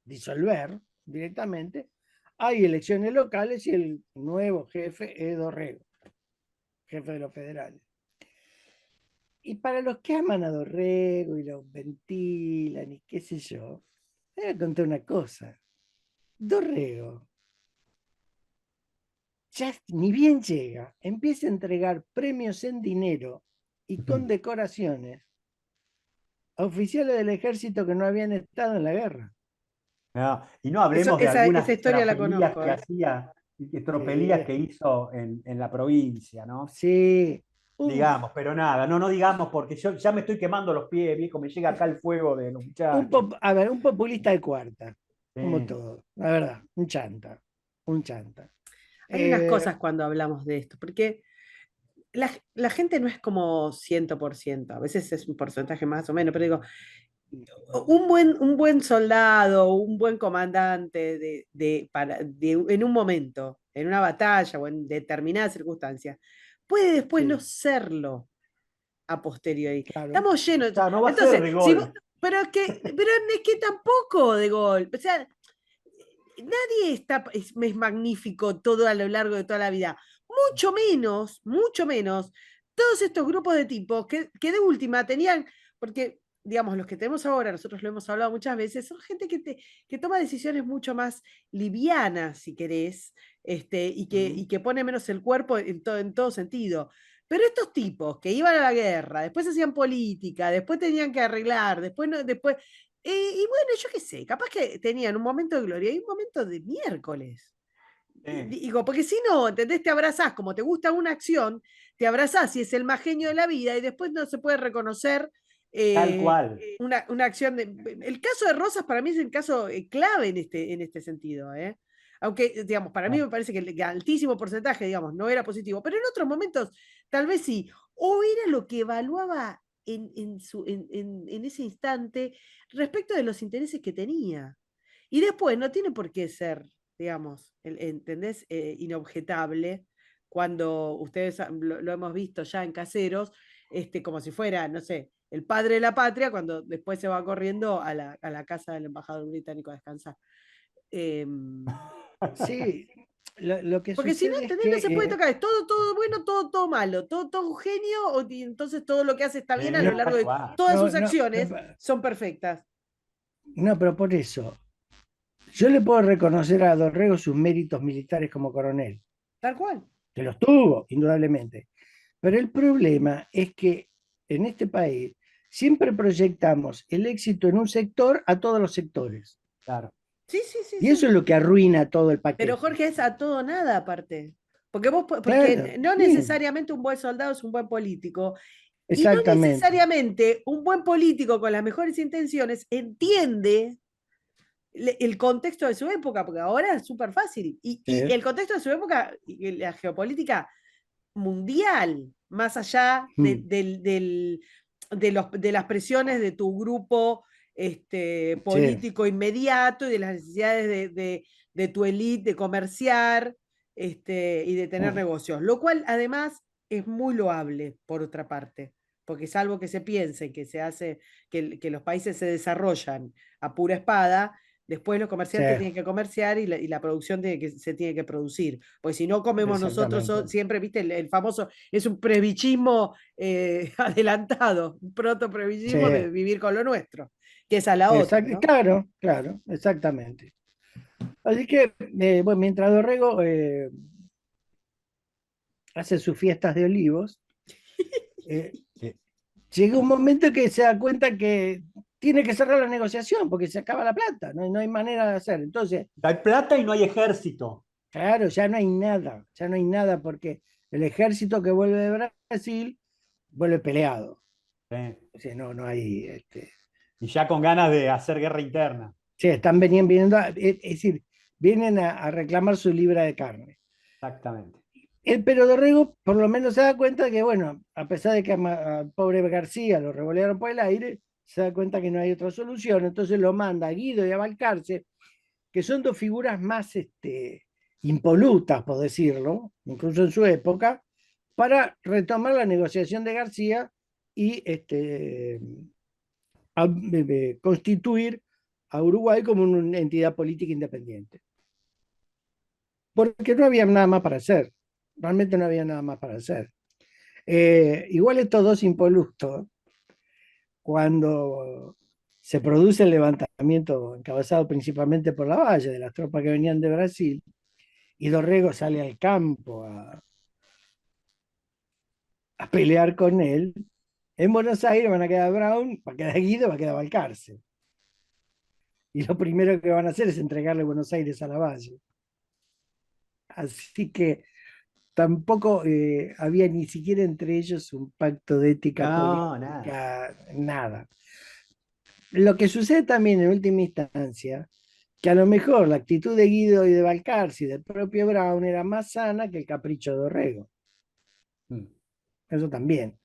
disolver directamente. Hay elecciones locales y el nuevo jefe es Dorrego, jefe de los federales. Y para los que aman a Dorrego y lo ventilan y qué sé yo, les voy a contar una cosa. Dorrego, ya ni bien llega, empieza a entregar premios en dinero y condecoraciones a oficiales del ejército que no habían estado en la guerra. no, y no hablemos de Esa algunas historia la tropelías conozco, que ¿eh? hacía, tropelías Sí, que hizo en la provincia, ¿no? sí. Uf, Digamos, pero nada, no digamos porque yo ya me estoy quemando los pies, viejo, me llega acá el fuego de los muchachos. a ver, un populista de cuarta, como Sí. todo, la verdad, un chanta, un chanta. Hay unas Eh, cosas cuando hablamos de esto, porque la gente no es como 100%, a veces es un porcentaje más o menos, pero digo, un buen soldado, un buen comandante en un momento, en una batalla o en determinadas circunstancias, puede después no sí, serlo a posteriori. claro. Estamos llenos. O sea, no va a ser de Entonces, si gol. pero es que tampoco de golpe. O sea, nadie es magnífico todo a lo largo de toda la vida. Mucho menos, todos estos grupos de tipos que de última tenían, porque, digamos, los que tenemos ahora, nosotros lo hemos hablado muchas veces, son gente que toma decisiones mucho más livianas, si querés, y que pone menos el cuerpo en todo sentido. Pero estos tipos que iban a la guerra, después hacían política, después tenían que arreglar, después, no, después y bueno, yo qué sé, capaz que tenían un momento de gloria y un momento de miércoles. Sí, Digo, porque si no, ¿entendés? Te abrazás, como te gusta una acción, te abrazás y es el más genio de la vida y después no se puede reconocer tal cual. una acción. El caso de Rosas para mí es el caso clave en este sentido, ¿eh? Aunque, digamos, para mí me parece que el altísimo porcentaje, digamos, no era positivo, pero en otros momentos tal vez sí. O era lo que evaluaba en ese instante respecto de los intereses que tenía. Y después no tiene por qué ser, digamos, ¿entendés? Inobjetable cuando ustedes lo hemos visto ya en caseros, como si fuera, no sé, el padre de la patria, cuando después se va corriendo a la casa del embajador británico a descansar. Sí, lo que Porque si no, sucede es ¿entendés? No se puede que tocar, es todo bueno, todo malo, todo un genio, y entonces todo lo que hace está bien a lo largo Tal de cual. todas no, sus no, acciones, son perfectas. no, pero por eso, yo le puedo reconocer a Dorrego sus méritos militares como coronel, Tal cual. que los tuvo, indudablemente. Pero el problema es que en este país siempre proyectamos el éxito en un sector a todos los sectores. Claro. Sí, sí, sí, Y eso sí. es lo que arruina todo el Pero paquete. Jorge, es a todo o nada aparte. Claro, Porque no sí, necesariamente un buen soldado es un buen político. Y no exactamente. necesariamente un buen político con las mejores intenciones entiende el contexto de su época, porque ahora es súper fácil. Y Sí. el contexto de su época, y la geopolítica mundial, más allá Mm, de las presiones de tu grupo sí, político inmediato y de las necesidades de tu élite de comerciar y de tener mm, negocios, lo cual además es muy loable por otra parte, porque salvo que se piense que se hace, que los países se desarrollan a pura espada, después los sí, comerciantes tienen que comerciar y la producción se tiene que producir. Pues si no comemos nosotros exactamente. siempre, viste, el famoso, es un previllismo adelantado, un Sí, proto-previllismo de vivir con lo nuestro, que esa es la otra, ¿no? claro, claro, exactamente. Así que, bueno, mientras Dorrego hace sus fiestas de olivos, eh, llega un momento que se da cuenta que tiene que cerrar la negociación porque se acaba la plata, no hay manera de hacer. Entonces, Hay plata y no hay ejército. claro, ya no hay nada porque el ejército que vuelve de Brasil vuelve peleado. ¿Sí? O sea, no hay, Y ya con ganas de hacer guerra interna. sí, viniendo, es decir, vienen a reclamar su libra de carne. Exactamente. Pero Dorrego por lo menos se da cuenta que, bueno, a pesar de que al pobre García lo revolearon por el aire, se da cuenta que no hay otra solución, entonces lo manda a Guido y a Balcarce, que son dos figuras más impolutas, por decirlo, incluso en su época, para retomar la negociación de García y constituir a Uruguay como una entidad política independiente. Porque no había nada más para hacer, realmente no había nada más para hacer. Igual estos dos impolutos, cuando se produce el levantamiento encabezado principalmente por la Valle, de las tropas que venían de Brasil, y Dorrego sale al campo a pelear con él, en Buenos Aires van a quedar Brown, va a quedar Guido, va a quedar Balcarce. Y lo primero que van a hacer es entregarle Buenos Aires a la Valle. Así que tampoco había ni siquiera entre ellos un pacto de ética No, nada. política, nada. Lo que sucede también en última instancia, que a lo mejor la actitud de Guido y de Balcarce y del propio Brown era más sana que el capricho de Orrego. Mm. Eso también.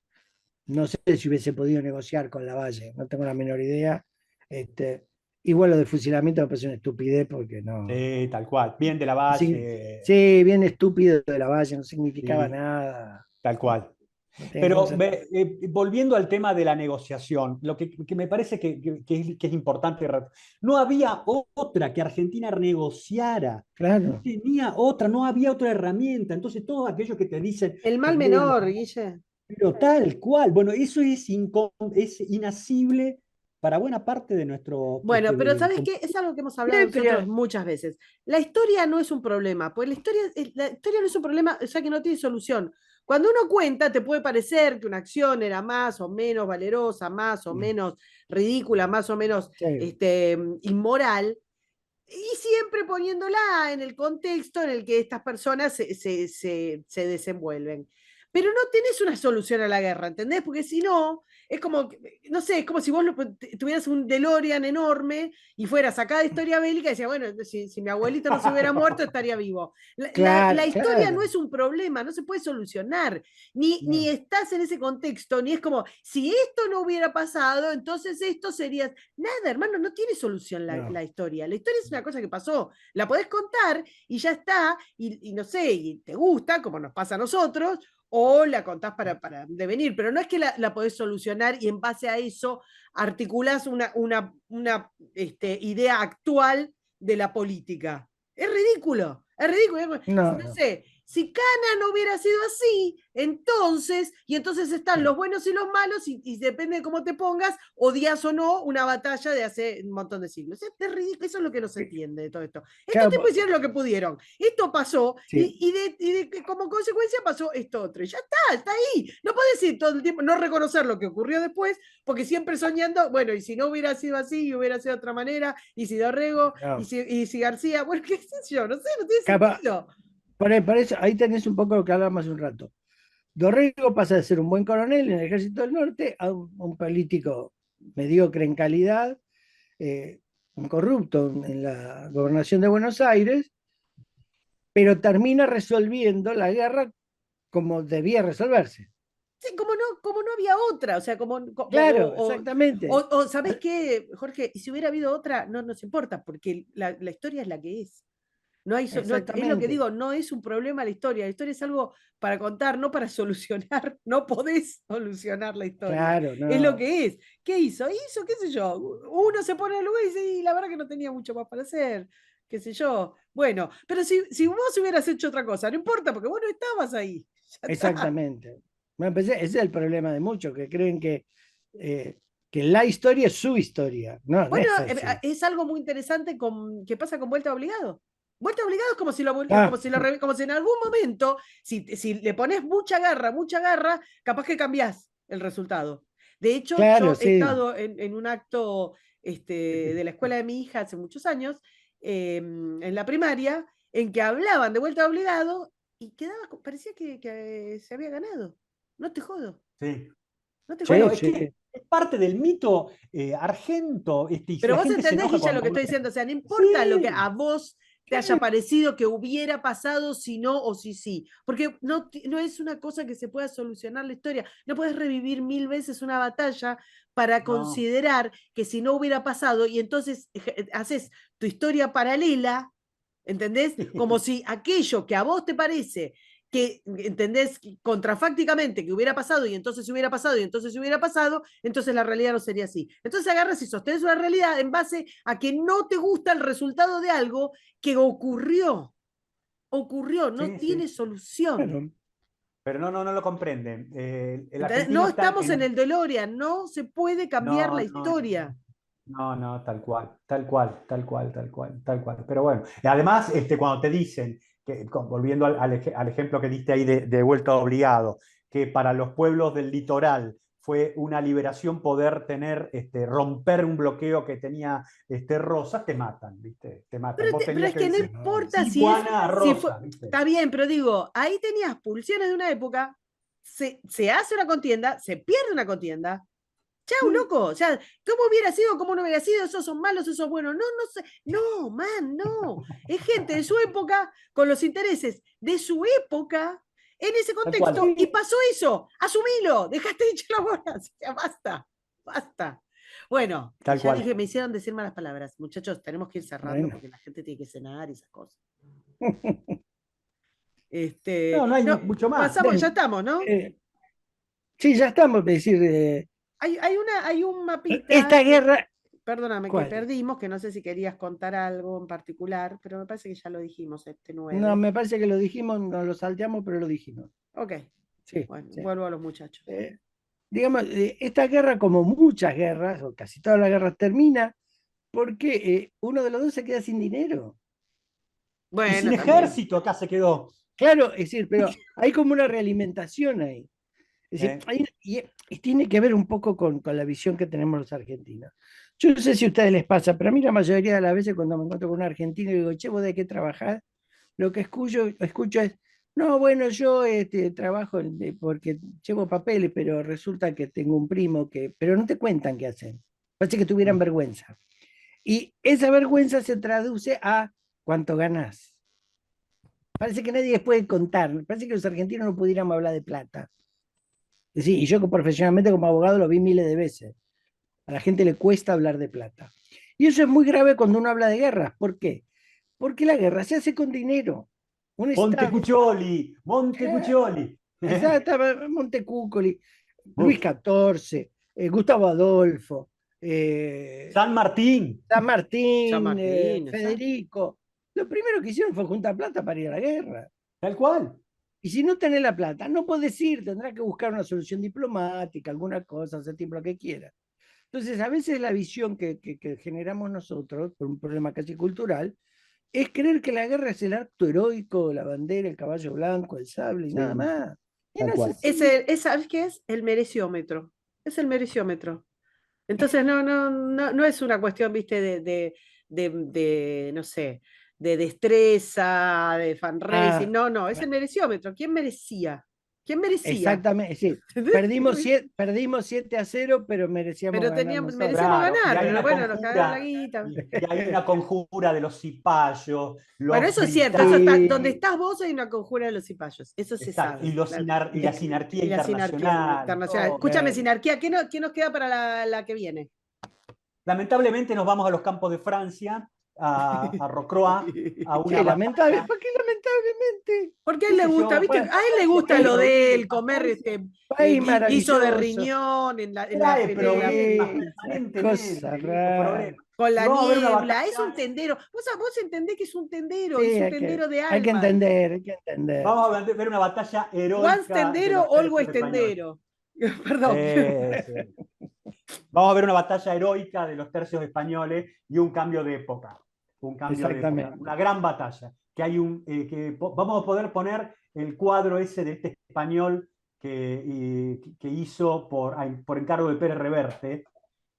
No sé si hubiese podido negociar con Lavalle, no tengo la menor idea. Este, igual lo del fusilamiento me parece una estupidez porque no. Sí, tal cual. Bien de la Sí, Valle. sí, bien estúpido de Lavalle, no significaba Sí, nada. tal cual. No tiene ningún Pero sentido. volviendo al tema de la negociación, lo que me parece que es importante, no había otra que Argentina negociara, no Claro. tenía otra, no había otra herramienta. Entonces, todos aquellos que te dicen, El mal bueno, menor, Guille. pero tal cual, bueno, eso es inasible para buena parte de nuestro... Bueno, pero ¿sabes qué? Es algo que hemos hablado nosotros Pero, muchas veces. La historia no es un problema, pues la historia no es un problema, o sea que no tiene solución. Cuando uno cuenta, te puede parecer que una acción era más o menos valerosa, más o menos ridícula, más o menos sí, inmoral, y siempre poniéndola en el contexto en el que estas personas se desenvuelven. Pero no tenés una solución a la guerra, ¿entendés? Porque si no, es como, no sé, es como si vos tuvieras un DeLorean enorme y fueras acá de historia bélica y decías, bueno, si mi abuelito no se hubiera muerto, estaría vivo. La claro, historia no claro. es un problema, no se puede solucionar, ni No, estás en ese contexto, ni es como, si esto no hubiera pasado, entonces esto sería... Nada, hermano, no tiene solución no. la historia. La historia es una cosa que pasó, la podés contar y ya está, y no sé, y te gusta, como nos pasa a nosotros, o la contás para devenir, pero no es que la podés solucionar y en base a eso articulás una idea actual de la política. Es ridículo, es ridículo. No, No no. sé, Si Cana no hubiera sido así, entonces están los buenos y los malos, y depende de cómo te pongas, odias o no una batalla de hace un montón de siglos. Es ridículo, eso es lo que no se entiende de todo esto. Estos Claro, tipos hicieron lo que pudieron. Esto pasó, sí. y como consecuencia pasó esto otro. Y ya está ahí. No puedes ir todo el tiempo, no reconocer lo que ocurrió después, porque siempre soñando, bueno, y si no hubiera sido así, y hubiera sido de otra manera, y si Dorrego, No. y si García, bueno, qué sé yo, no sé, no tiene Capaz, sentido. por eso, ahí tenés un poco lo que hablábamos hace un rato. Dorrego pasa de ser un buen coronel en el Ejército del Norte a un político mediocre en calidad, un corrupto en la gobernación de Buenos Aires, pero termina resolviendo la guerra como debía resolverse. Sí, como no había otra, o sea, Claro, exactamente. ¿sabés qué, Jorge? Y si hubiera habido otra, no nos importa, porque la historia es la que es. No hay, es lo que Exactamente. digo, no es un problema la historia es algo para contar, no para solucionar, no podés solucionar la historia, Claro, es lo no. que es. ¿Qué hizo? Hizo, qué sé yo, uno se pone al lugar y dice, y la verdad que no tenía mucho más para hacer, qué sé yo. Bueno, pero si vos hubieras hecho otra cosa, no importa, porque vos no estabas ahí, ya está. Exactamente. Bueno, pues ese es el problema de muchos, que creen que la historia es su historia. No, no Bueno, es así. es algo muy interesante que pasa con Vuelta Obligado. Vuelta Obligado es como si, Ah, como si en algún momento, si le pones mucha garra, capaz que cambiás el resultado. De hecho, claro, yo he sí. estado en un acto de la escuela de mi hija hace muchos años, en la primaria, en que hablaban de Vuelta Obligado y parecía que se había ganado. No te jodo, Sí. no te Bueno, Sí, jodo. es que sí. es parte del mito argento, y Pero la vos gente se entendés, enoja Guilla, lo que cuando... estoy diciendo. O sea, no importa lo que Sí, a vos te haya Sí, parecido que hubiera pasado si no o si sí. Porque no es una cosa que se pueda solucionar la historia. No puedes revivir 1000 veces una batalla para no. considerar que si no hubiera pasado y entonces haces tu historia paralela, ¿entendés? Como si aquello que a vos te parece que, ¿entendés? Contrafácticamente que hubiera pasado y entonces hubiera pasado y entonces hubiera pasado, entonces la realidad no sería así. Entonces agarras y sostenes una realidad en base a que no te gusta el resultado de algo que ocurrió, no Sí, sí. tiene solución. claro. Pero no lo comprenden. El ¿Entendés? argentino No está estamos en en... el DeLorean, no se puede cambiar No, la no, historia. no, tal cual, tal cual, tal cual, tal cual, tal cual. Pero bueno, y además, cuando te dicen, volviendo al ejemplo que diste ahí de vuelta obligado, que para los pueblos del litoral fue una liberación poder tener, romper un bloqueo que tenía Rosas, te matan, ¿viste? Te matan. Vos Pero tenías es que que no decir, No. importa sí, si es, Juana a si fue, Rosas, ¿viste? está bien, pero digo, ahí tenías pulsiones de una época, se hace una contienda, se pierde una contienda. Chau, Sí. loco. O sea, ¿cómo hubiera sido? ¿Cómo no hubiera sido? Esos son malos, esos son buenos. No, no sé. No, man, no. Es gente de su época con los intereses de su época en ese Tal cual. contexto. Y pasó eso. Asumilo. Dejaste de echar la bola. O sea, basta. Basta. Bueno, y Tal ya cual. dije, me hicieron decir malas palabras. Muchachos, tenemos que ir cerrando Bueno. porque la gente tiene que cenar y esas cosas. No, no hay No, mucho más. pasamos, ya estamos, ¿no? Eh, sí, ya estamos, es decir, Hay un mapita esta que, guerra, perdóname, que ¿cuál? perdimos, que no sé si querías contar algo en particular, pero me parece que ya lo dijimos, este No, 9. me parece que lo dijimos, nos lo salteamos, pero lo dijimos. Ok, Sí, bueno, sí. vuelvo a los muchachos. Digamos, esta guerra, como muchas guerras, o casi todas las guerras, termina porque uno de los dos se queda sin dinero. Y sin Bueno, también. ejército acá se quedó. Claro, es decir, pero hay como una realimentación ahí. Es decir, ¿Eh? y tiene que ver un poco con la visión que tenemos los argentinos. Yo no sé si a ustedes les pasa, pero a mí la mayoría de las veces cuando me encuentro con un argentino y digo, che, ¿vos de qué trabajás? Lo que escucho es, no, bueno, yo trabajo porque llevo papeles, pero resulta que tengo un primo que, pero no te cuentan qué hacen. Parece que tuvieran vergüenza. Y esa vergüenza se traduce a cuánto ganás. Parece que nadie les puede contar. Parece que los argentinos no pudiéramos hablar de plata. Sí, y yo profesionalmente como abogado lo vi miles de veces. A la gente le cuesta hablar de plata. Y eso es muy grave cuando uno habla de guerras. ¿Por qué? Porque la guerra se hace con dinero. Un Estado, Montecuccioli, eh, Montecuccioli. exacto, Montecuccoli, Luis Uf, XIV, Gustavo Adolfo, San Martín. San San Martín, Martín, exacto. Federico. Lo primero que hicieron fue juntar plata para ir a la guerra. Tal cual. Y si no tenés la plata, no podés ir, tendrás que buscar una solución diplomática, alguna cosa, hacer tiempo lo que quieras. Entonces, a veces la visión que generamos nosotros, por un problema casi cultural, es creer que la guerra es el acto heroico, la bandera, el caballo blanco, el sable y Sí, nada más. Y tal no es cual. así. ¿Sabes qué es? El mereciómetro. Es el mereciómetro. Entonces no es una cuestión, viste, no sé, de destreza, de fan racing. Ah, No, es el mereciómetro. ¿Quién merecía? ¿Quién merecía? exactamente, sí. ¿Entendés? Perdimos 7-0, pero merecíamos Pero ganar nosotros. merecíamos Claro, y ganar, hay pero una bueno, nos cagaron la conjura, guita. y hay una conjura de los cipayos, Bueno, los eso es cierto, eso está, donde Sí, estás vos hay una conjura de los cipayos, eso se exacto, sabe, claro. y la sinarquía Y la sinarquía internacional, internacional. todo. Escúchame, claro. sinarquía, ¿qué nos queda para la que viene? Lamentablemente nos vamos a los campos de Francia, a Rocroi, a una Qué lamentable, batalla, ¿por qué lamentablemente? Porque a qué él le sé gusta, yo, ¿viste? A Bueno, él le gusta trae lo de él, problemas, comer país guiso de maravilloso. riñón trae problemas Esas permanentemente, cosas viejo, raras. problemas. con Y la vamos a ver una niebla, es un batalla, tendero. Vos entendés que es Sí, un tendero de hay que alma. entender, hay que entender. vamos a ver una batalla Once heroica de tendero, los always tercios españoles. tendero. Perdón. Sí. Vamos a ver una batalla heroica de los tercios españoles y un cambio de época. Un cambio de época. Exactamente. Una gran batalla. Vamos a poder poner el cuadro ese de este español que hizo por encargo de Pérez Reverte,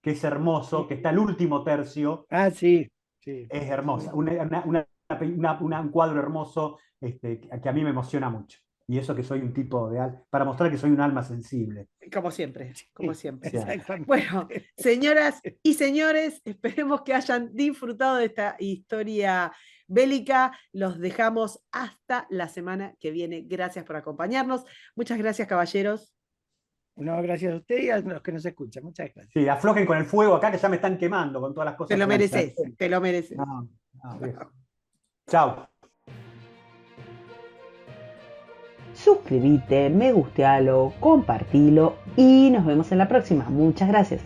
que es hermoso, que está el último tercio, Ah, sí, sí. es hermosa. Un cuadro hermoso que a mí me emociona mucho. Y eso que soy un tipo para mostrar que soy un alma sensible. Como siempre, como Sí, siempre. exactamente. Bueno, señoras y señores, esperemos que hayan disfrutado de esta historia bélica. Los dejamos hasta la semana que viene. Gracias por acompañarnos. Muchas gracias, caballeros. No, gracias a usted y a los que nos escuchan. Muchas gracias. Sí, aflojen con el fuego acá que ya me están quemando con todas las Te cosas lo que dicen. mereces, te lo mereces. No, no, viejo. Chao. Suscríbete, me gustealo, compartilo y nos vemos en la próxima. Muchas gracias.